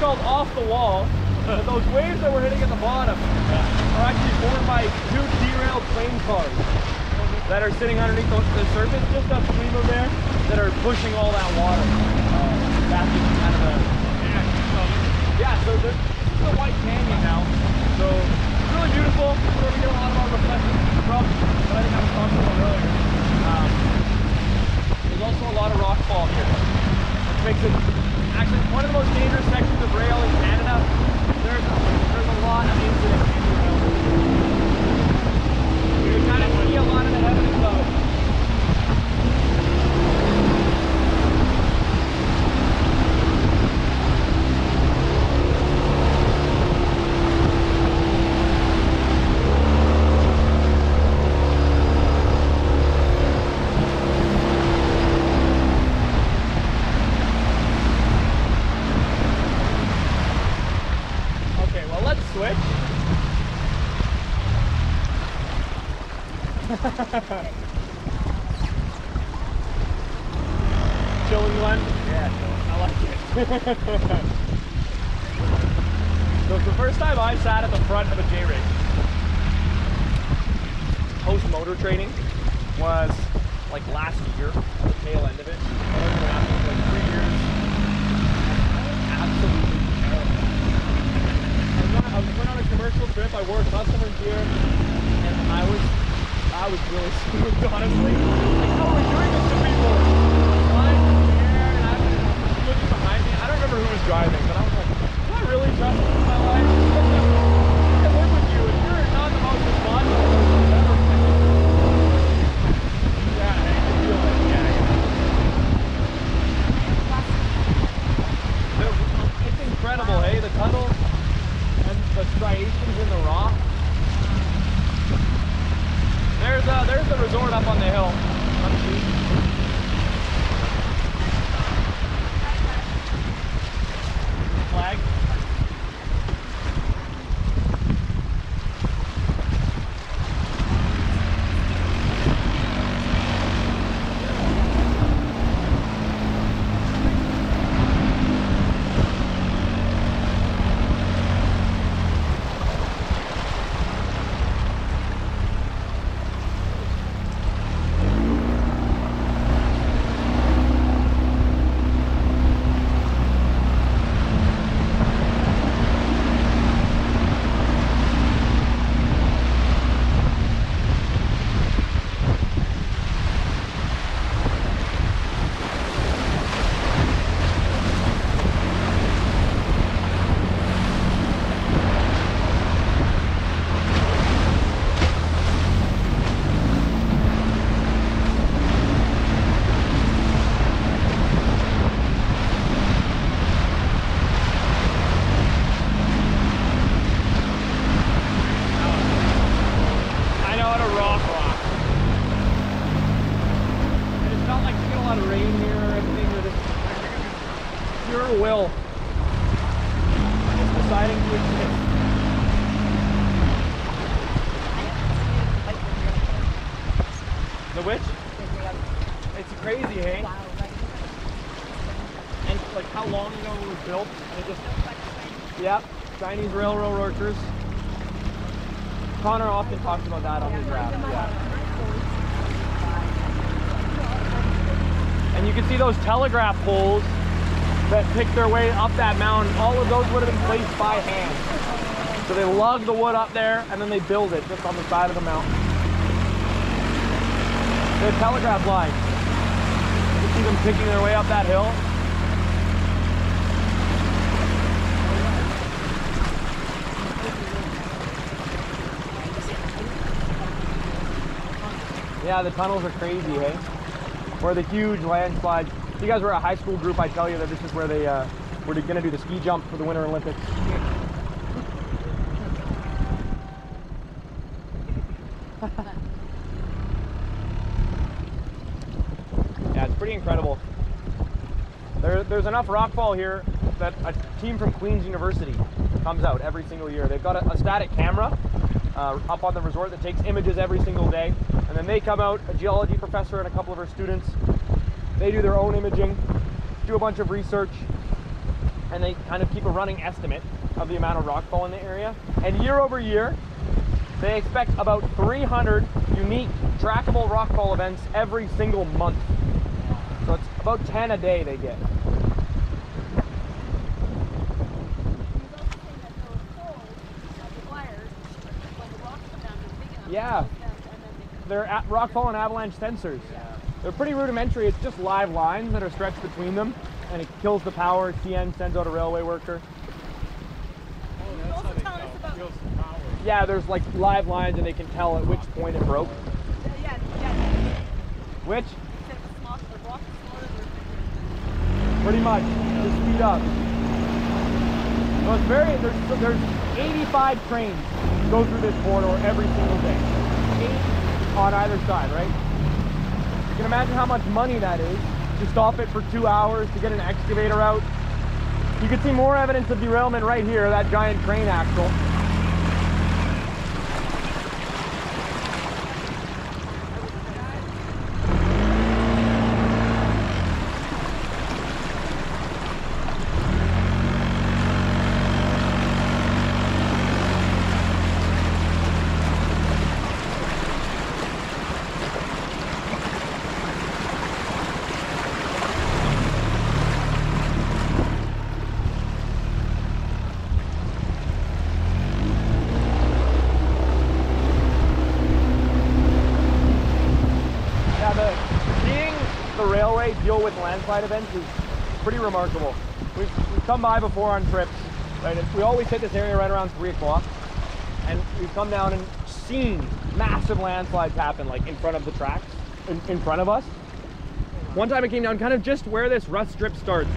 called Off the Wall. But those waves that we're hitting at the bottom are actually formed by two derailed plane cars that are sitting underneath the surface just upstream of there that are pushing all that water. That's just kind of a... Yeah, so this is a white canyon now. So it's really beautiful. It's where we get a lot of our reflections from, but I think I was talking about earlier. There's also a lot of rock fall here, which makes it actually one of the most dangerous sections of rail in Canada. There's a lot of incidents in rail. You kind of see a lot of the evidence of it. Chilling one? Yeah, I like it. So it's the first time I sat at the front of a J-rig. Post motor training was like last year, the tail end of it. I was going after for like 3 years. Absolutely terrible. I went on a commercial trip, I wore customer gear, and I was really spooked, honestly. Like, how are we doing this to people? Flying in the air, and I'm looking behind me. I don't remember who was driving, but I was like, do I really trust this in my life? I live with you, and you're not the most responsible person I've ever met. Yeah, I can feel it. Yeah. It's incredible, hey? The tunnel and the striations in the rock. There's the resort up on the hill. Flag. Will is deciding to exist. The which? It's crazy, hey? And like how long ago it was built? And it just, yeah, Chinese railroad workers. Connor often talks about that on his raft. Yeah. And you can see those telegraph poles that pick their way up that mountain. All of those would have been placed by hand. So they lug the wood up there and then they build it just on the side of the mountain. They're telegraph lines. You see them picking their way up that hill. Yeah, the tunnels are crazy, hey? Where the huge landslides. If you guys were a high school group, I'd tell you that this is where they were going to do the ski jump for the Winter Olympics. Yeah, it's pretty incredible. There's enough rockfall here that a team from Queen's University comes out every single year. They've got a static camera up on the resort that takes images every single day. And then they come out, a geology professor and a couple of her students. They do their own imaging, do a bunch of research, and they kind of keep a running estimate of the amount of rockfall in the area. And year over year, they expect about 300 unique trackable rockfall events every single month. So it's about 10 a day they get. Yeah, they're rockfall and avalanche sensors. They're pretty rudimentary. It's just live lines that are stretched between them, and it kills the power. TN sends out a railway worker. Yeah, there's like live lines, and they can tell at which point it broke. Which? Pretty much. Just speed up. So it's very, there's 85 trains go through this corridor every single day. 8 on either side, right? You can imagine how much money that is to stop it for 2 hours, to get an excavator out. You can see more evidence of derailment right here, that giant crane axle. Deal with landslide events is pretty remarkable. We've come by before on trips, right? We always hit this area right around 3 o'clock, and we've come down and seen massive landslides happen, like in front of the tracks, in front of us. One time it came down kind of just where this rust strip starts,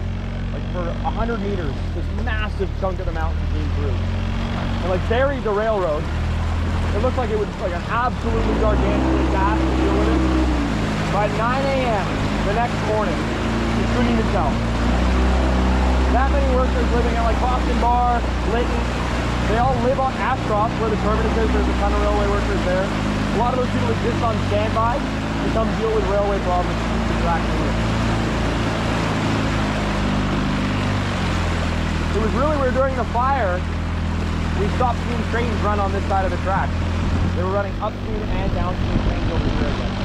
like for 100 meters, this massive chunk of the mountain came through. And like buried the railroad. It looked like it was like an absolutely gargantuan task to deal with it. By 9 a.m. the next morning, you couldn't even tell. That many workers living at like Boston Bar, Lytton, they all live on Ashcroft where the terminus is. There's a ton of railway workers there. A lot of those people exist on standby to come deal with railway problems to keep the track moving. It was really weird during the fire, we stopped seeing trains run on this side of the track. They were running upstream and downstream trains over here again.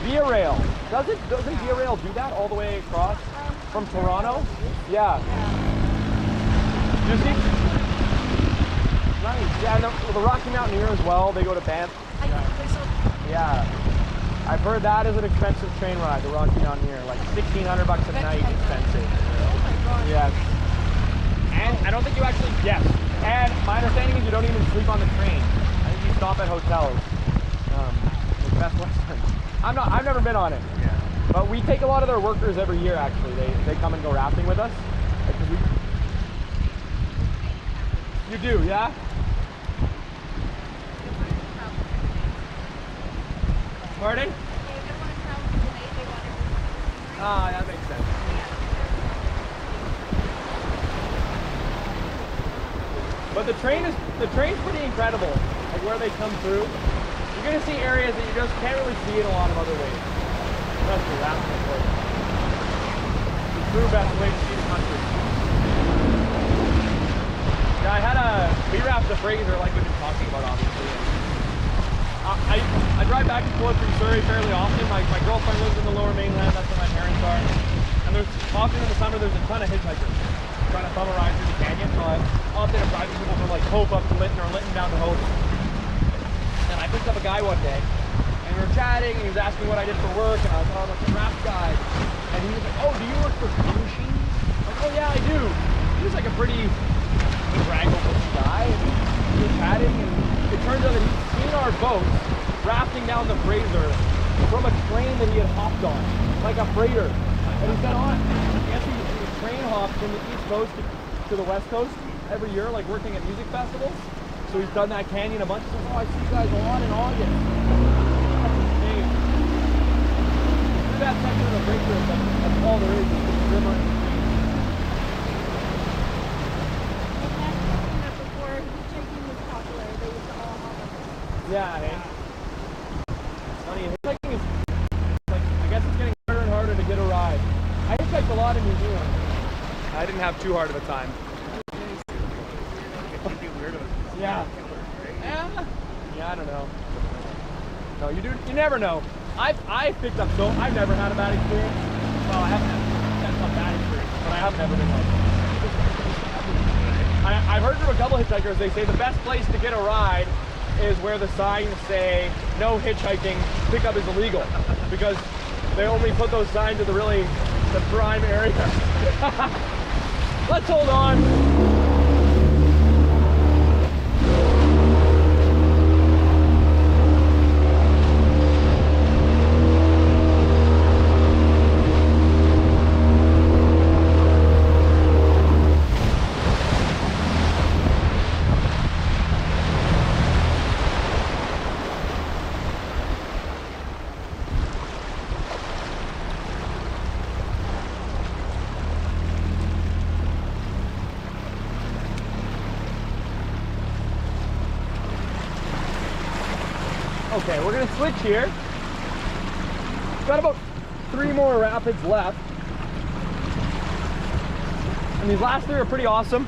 Via Rail. Doesn't Via Rail do that all the way across from Toronto? Yeah. You see? Nice. Yeah, and the Rocky Mountaineer as well. They go to Banff. Yeah. I've heard that is an expensive train ride, the Rocky Mountaineer. Like $1,600 a night expensive. Oh my god. Yes. And I don't think you actually, yes. And my understanding is you don't even sleep on the train. I think you stop at hotels. Like Best Western. I've never been on it. Yeah. But we take a lot of their workers every year actually. They come and go rafting with us. Like, you do, yeah? Pardon? Ah, that makes sense. But the train's pretty incredible. Like where they come through. You're gonna see areas that you just can't really see in a lot of other ways. Especially rafting, of course. The true best way to see the country. Yeah, we raft the Fraser like we've been talking about, obviously. I drive back and forth from Surrey fairly often. My girlfriend lives in the Lower Mainland, that's where my parents are. And there's often in the summer there's a ton of hitchhikers trying to thumb a ride through the canyon. So I often am driving people from like Hope up to Lytton or Lytton down to Hope. And I picked up a guy one day, and we were chatting, and he was asking what I did for work, and I was like, oh, I'm a raft guy. And he was like, oh, do you work for Kumsheen? I'm like, oh yeah, I do. He was like a pretty draggle-looking guy, and we were chatting, and it turns out that he'd seen our boats rafting down the Fraser from a train that he had hopped on, like a freighter. And he said, oh, I guess he train hops from the East Coast to the West Coast every year, like working at music festivals. So he's done that canyon a bunch. He says, oh, I see you guys a lot in August. That's insane. Through that section of the Fraser, that's all there is the river and the stream. Before hitchhiking was popular, they used to all hop on. Yeah, hey. It's funny, hitchhiking is like lot in New Zealand. I didn't have too hard of a time. Yeah. Yeah, I don't know. No, you never know. I've picked up I've never had a bad experience. Well, I haven't had some bad experience, but I have never been like. I've heard from a couple hitchhikers, they say the best place to get a ride is where the signs say no hitchhiking, pickup is illegal, because they only put those signs at the prime area. Let's hold on. Okay, we're gonna switch here. Got about 3 more rapids left. And these last 3 are pretty awesome.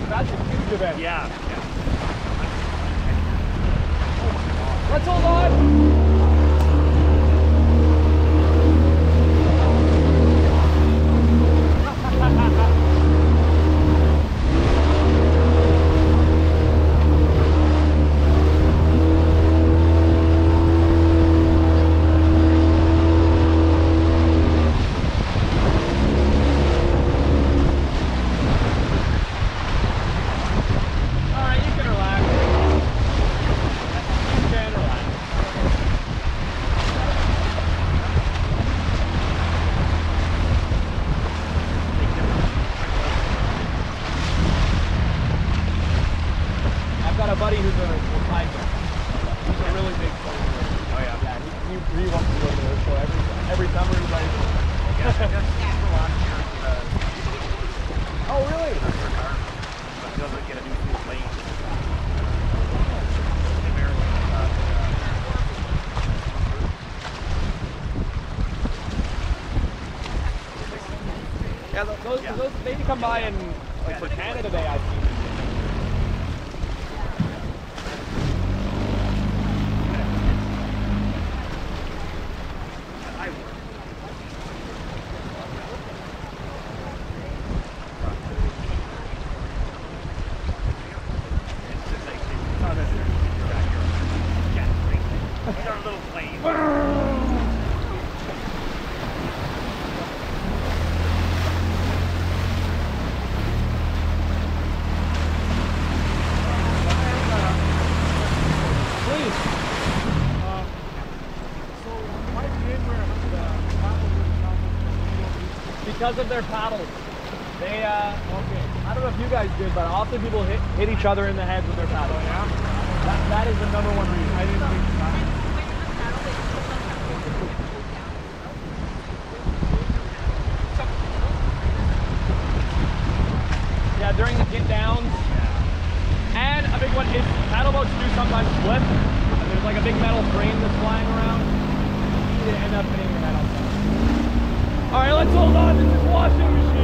That's a huge event. Yeah. Let's hold on. Those they can come by and like for Canada Day, I think. Because of their paddles. They, I don't know if you guys did, but often people hit each other in the head with their paddles. Oh, yeah? That is the number one reason. I didn't think that. Yeah, during the get downs. And a big one is paddle boats do sometimes flip. there's like a big metal frame that's flying around. You end up hitting your head on something. All right, let's hold on. This is washing machine.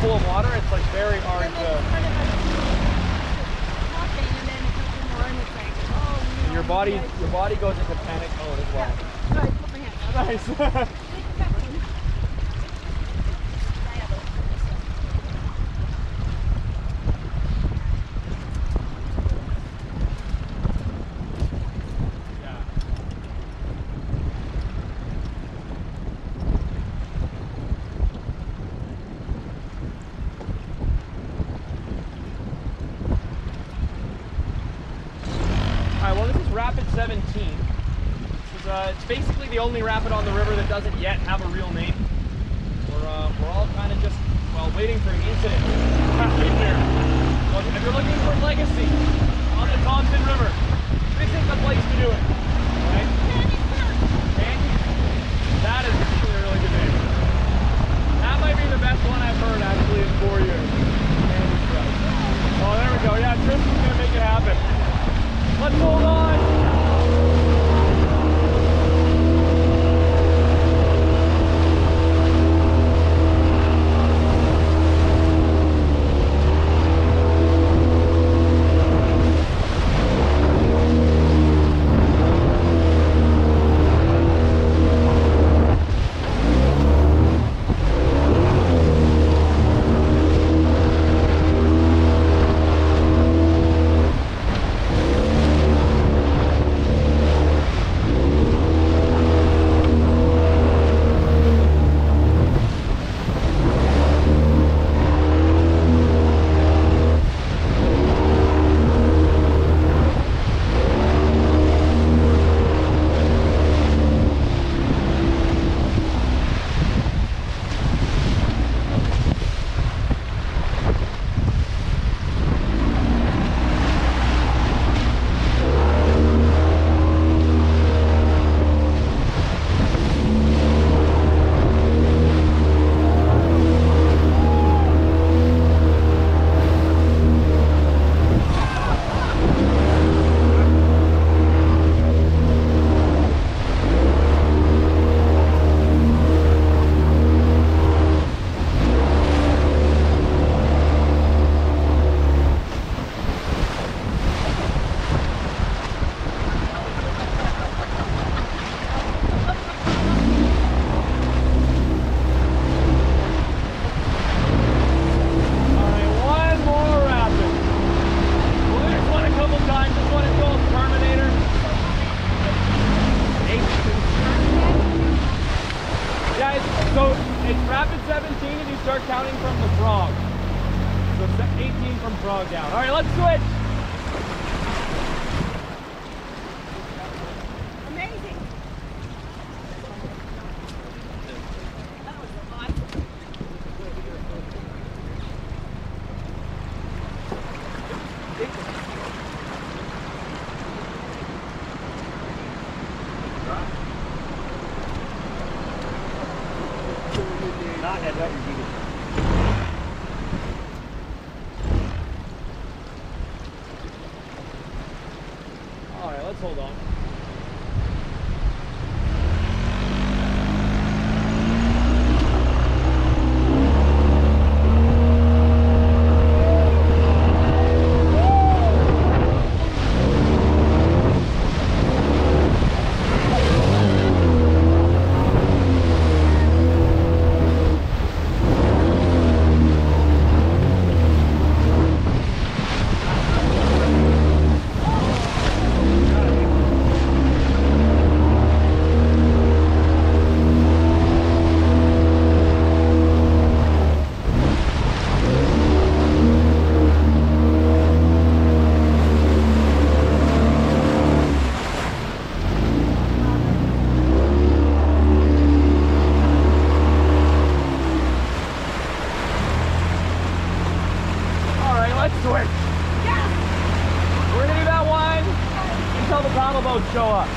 Full of water, it's like very hard to. Your body goes into panic mode as well. Sorry, put my hand up. Nice. It's basically the only rapid on the river that doesn't yet have a real name. We're all kind of just, well, waiting for an incident to happen here. So if you're looking for legacy on the Thompson River, this is the place to do it. Right? Candy? That is actually a really good name. That might be the best one I've heard actually in 4 years. Oh, there we go. Yeah, Tristan's going to make it happen. let's hold on. So it's rapid 17 and you start counting from the frog. So 18 from frog down. All right, let's switch. Amazing. That was awesome. Not at that you All right, let's hold on. Show up.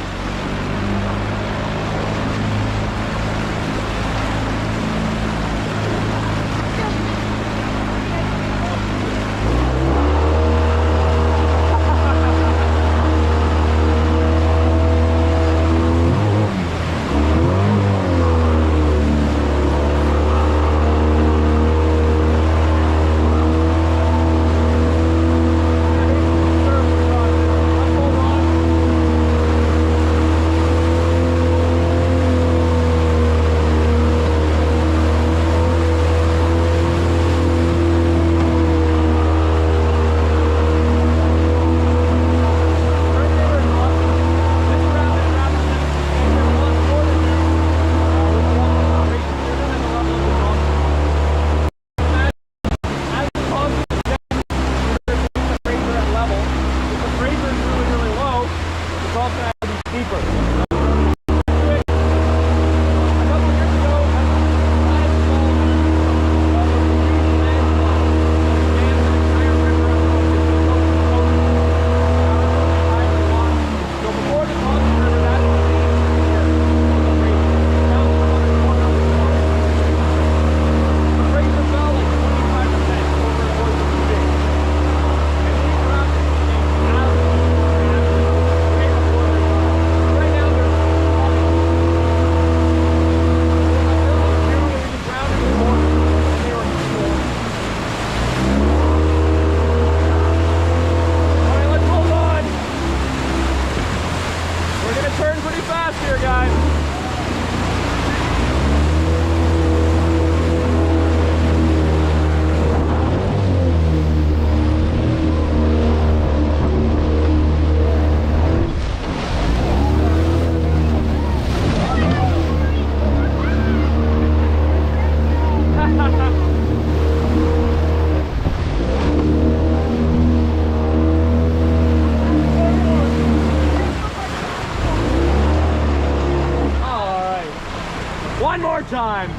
time.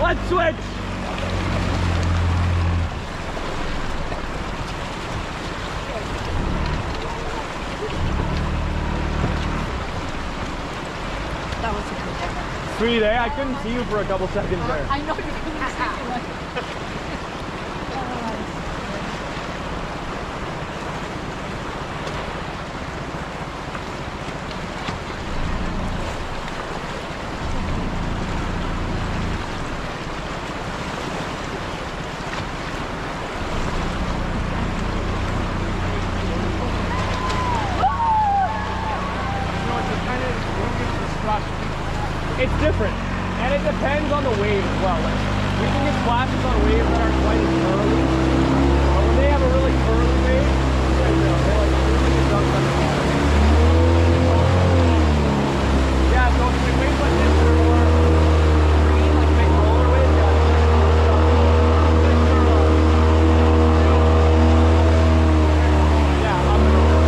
Let's switch. That was a good effort. Sweet, eh? I couldn't see you for a couple seconds there. I know you couldn't see me like. It's different, and it depends on the wave as well. Like, we can get splashes on waves that aren't quite as curly, but when they have a really curly wave, they're like really dunked on the water. Yeah, so it's like waves like this that are more green, like big roller waves. Yeah, up and over.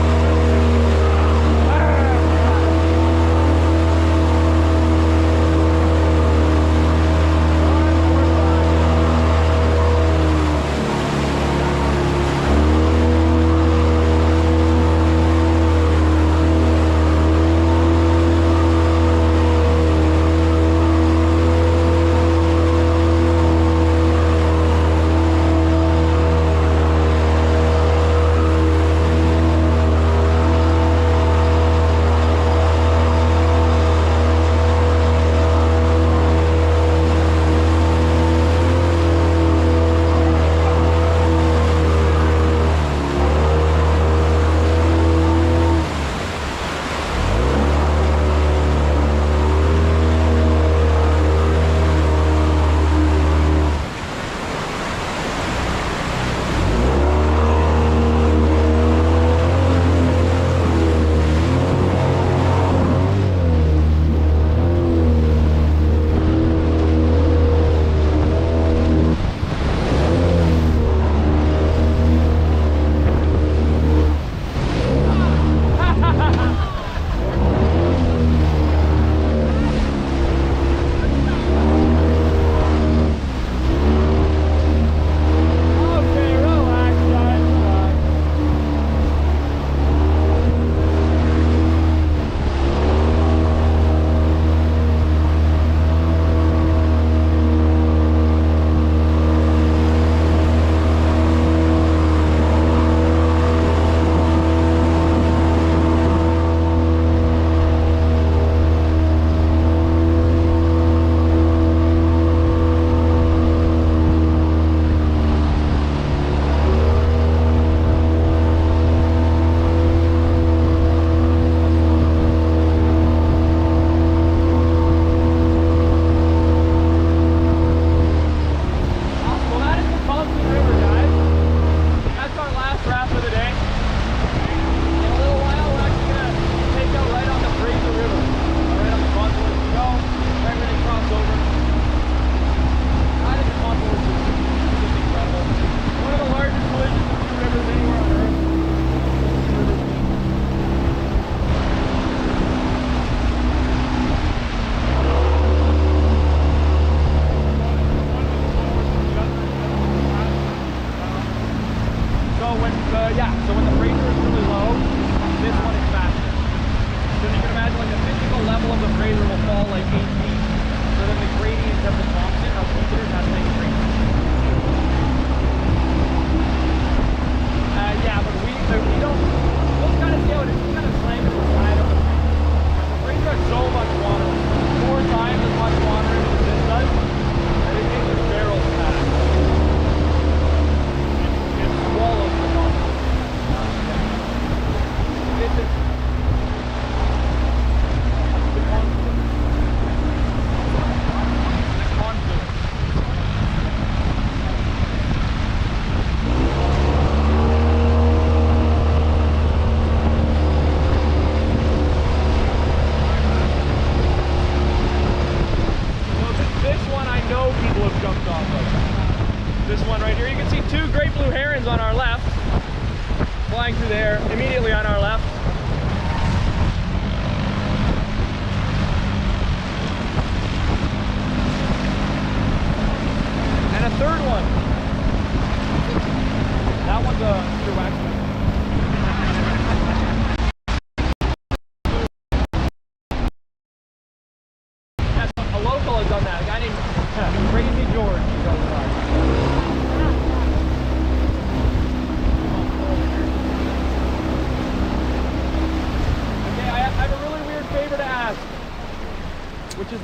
through there, immediately on our left.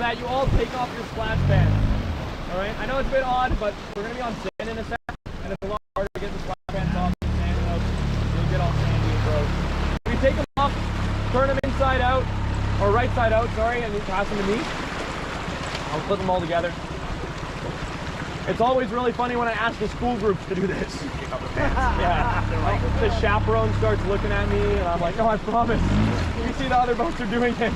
that you all take off your splash bands. All right, I know it's a bit odd, but we're gonna be on sand in a sec, and it's a lot harder to get the splash bands off and sand it out. You'll get all sandy and gross. We take them off, turn them inside out, or right side out, sorry, and you pass them to me. I'll put them all together. It's always really funny when I ask the school groups to do this. Yeah. The chaperone starts looking at me, and I'm like, no, I promise. You see the other boats are doing it.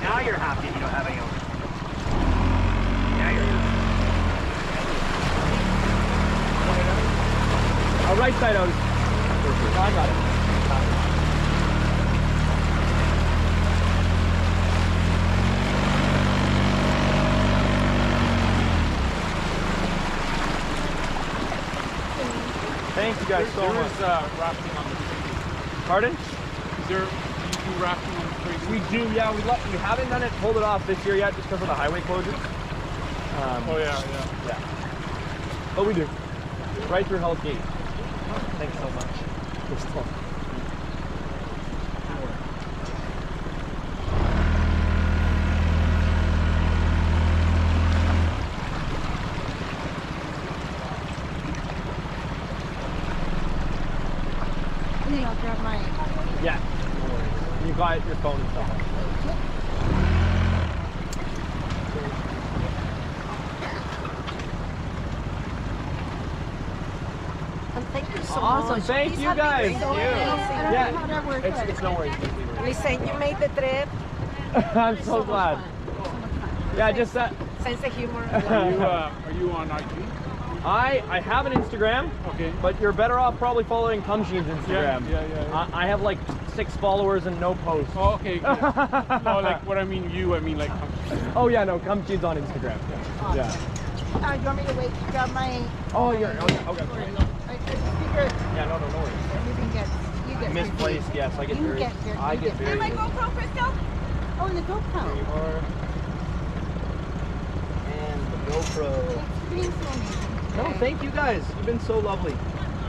Now you're happy you don't have any owners. Now you're happy. Right side out. Oh, I got it. Thank you guys so much. There is rafting on the tree. Pardon? Do you do rafting on the tree? We do, yeah. We haven't done it, pulled it off this year yet, just because of the highway closures. Oh yeah. But we do. Right through Hell's Gate. Thanks so much. I'll grab my... Yeah. No worries. You got your phone and stuff. Thank you so Awesome. much. Thank These you have been guys. so amazing. I don't know how that worked. It's no worries. Listen, you made the trip. I'm so glad. Yeah, just that. Sense of humor. Are you on IG? I have an Instagram. Okay. But you're better off probably following Kumsheen's Instagram. Yeah. I have like 6 followers and no posts. Oh, okay. Good. No, like what I mean like. Oh yeah, no, Kumsheen's on Instagram. Yeah. You want me to wait? You got my... Oh yeah. Okay. Yeah, no worries. You get Misplaced, yes. I get very. I get very. And my GoPro, Crystal? Oh, and the GoPro. Here you are. And the GoPro. It's being so amazing. No, thank you guys. You've been so lovely. I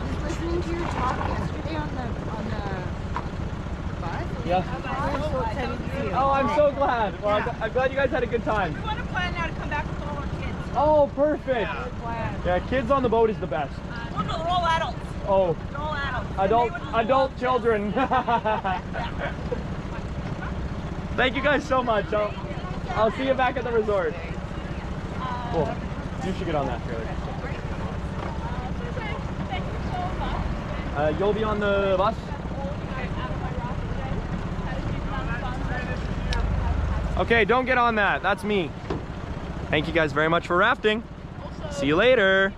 was listening to your talk yesterday on the bus. Yeah. I'm so excited to see you. Oh, I'm so glad. Well, Yeah. I'm glad you guys had a good time. We want to plan now to come back with all our kids. Oh, perfect. Yeah, kids on the boat is the best. Well, no, they're all adults. Oh, They're all adults. adult children. Thank you guys so much. I'll see you back at the resort. Cool. You should get on that trailer. Thank you so much. You'll be on the bus? Okay, don't get on that. That's me. Thank you guys very much for rafting. See you later.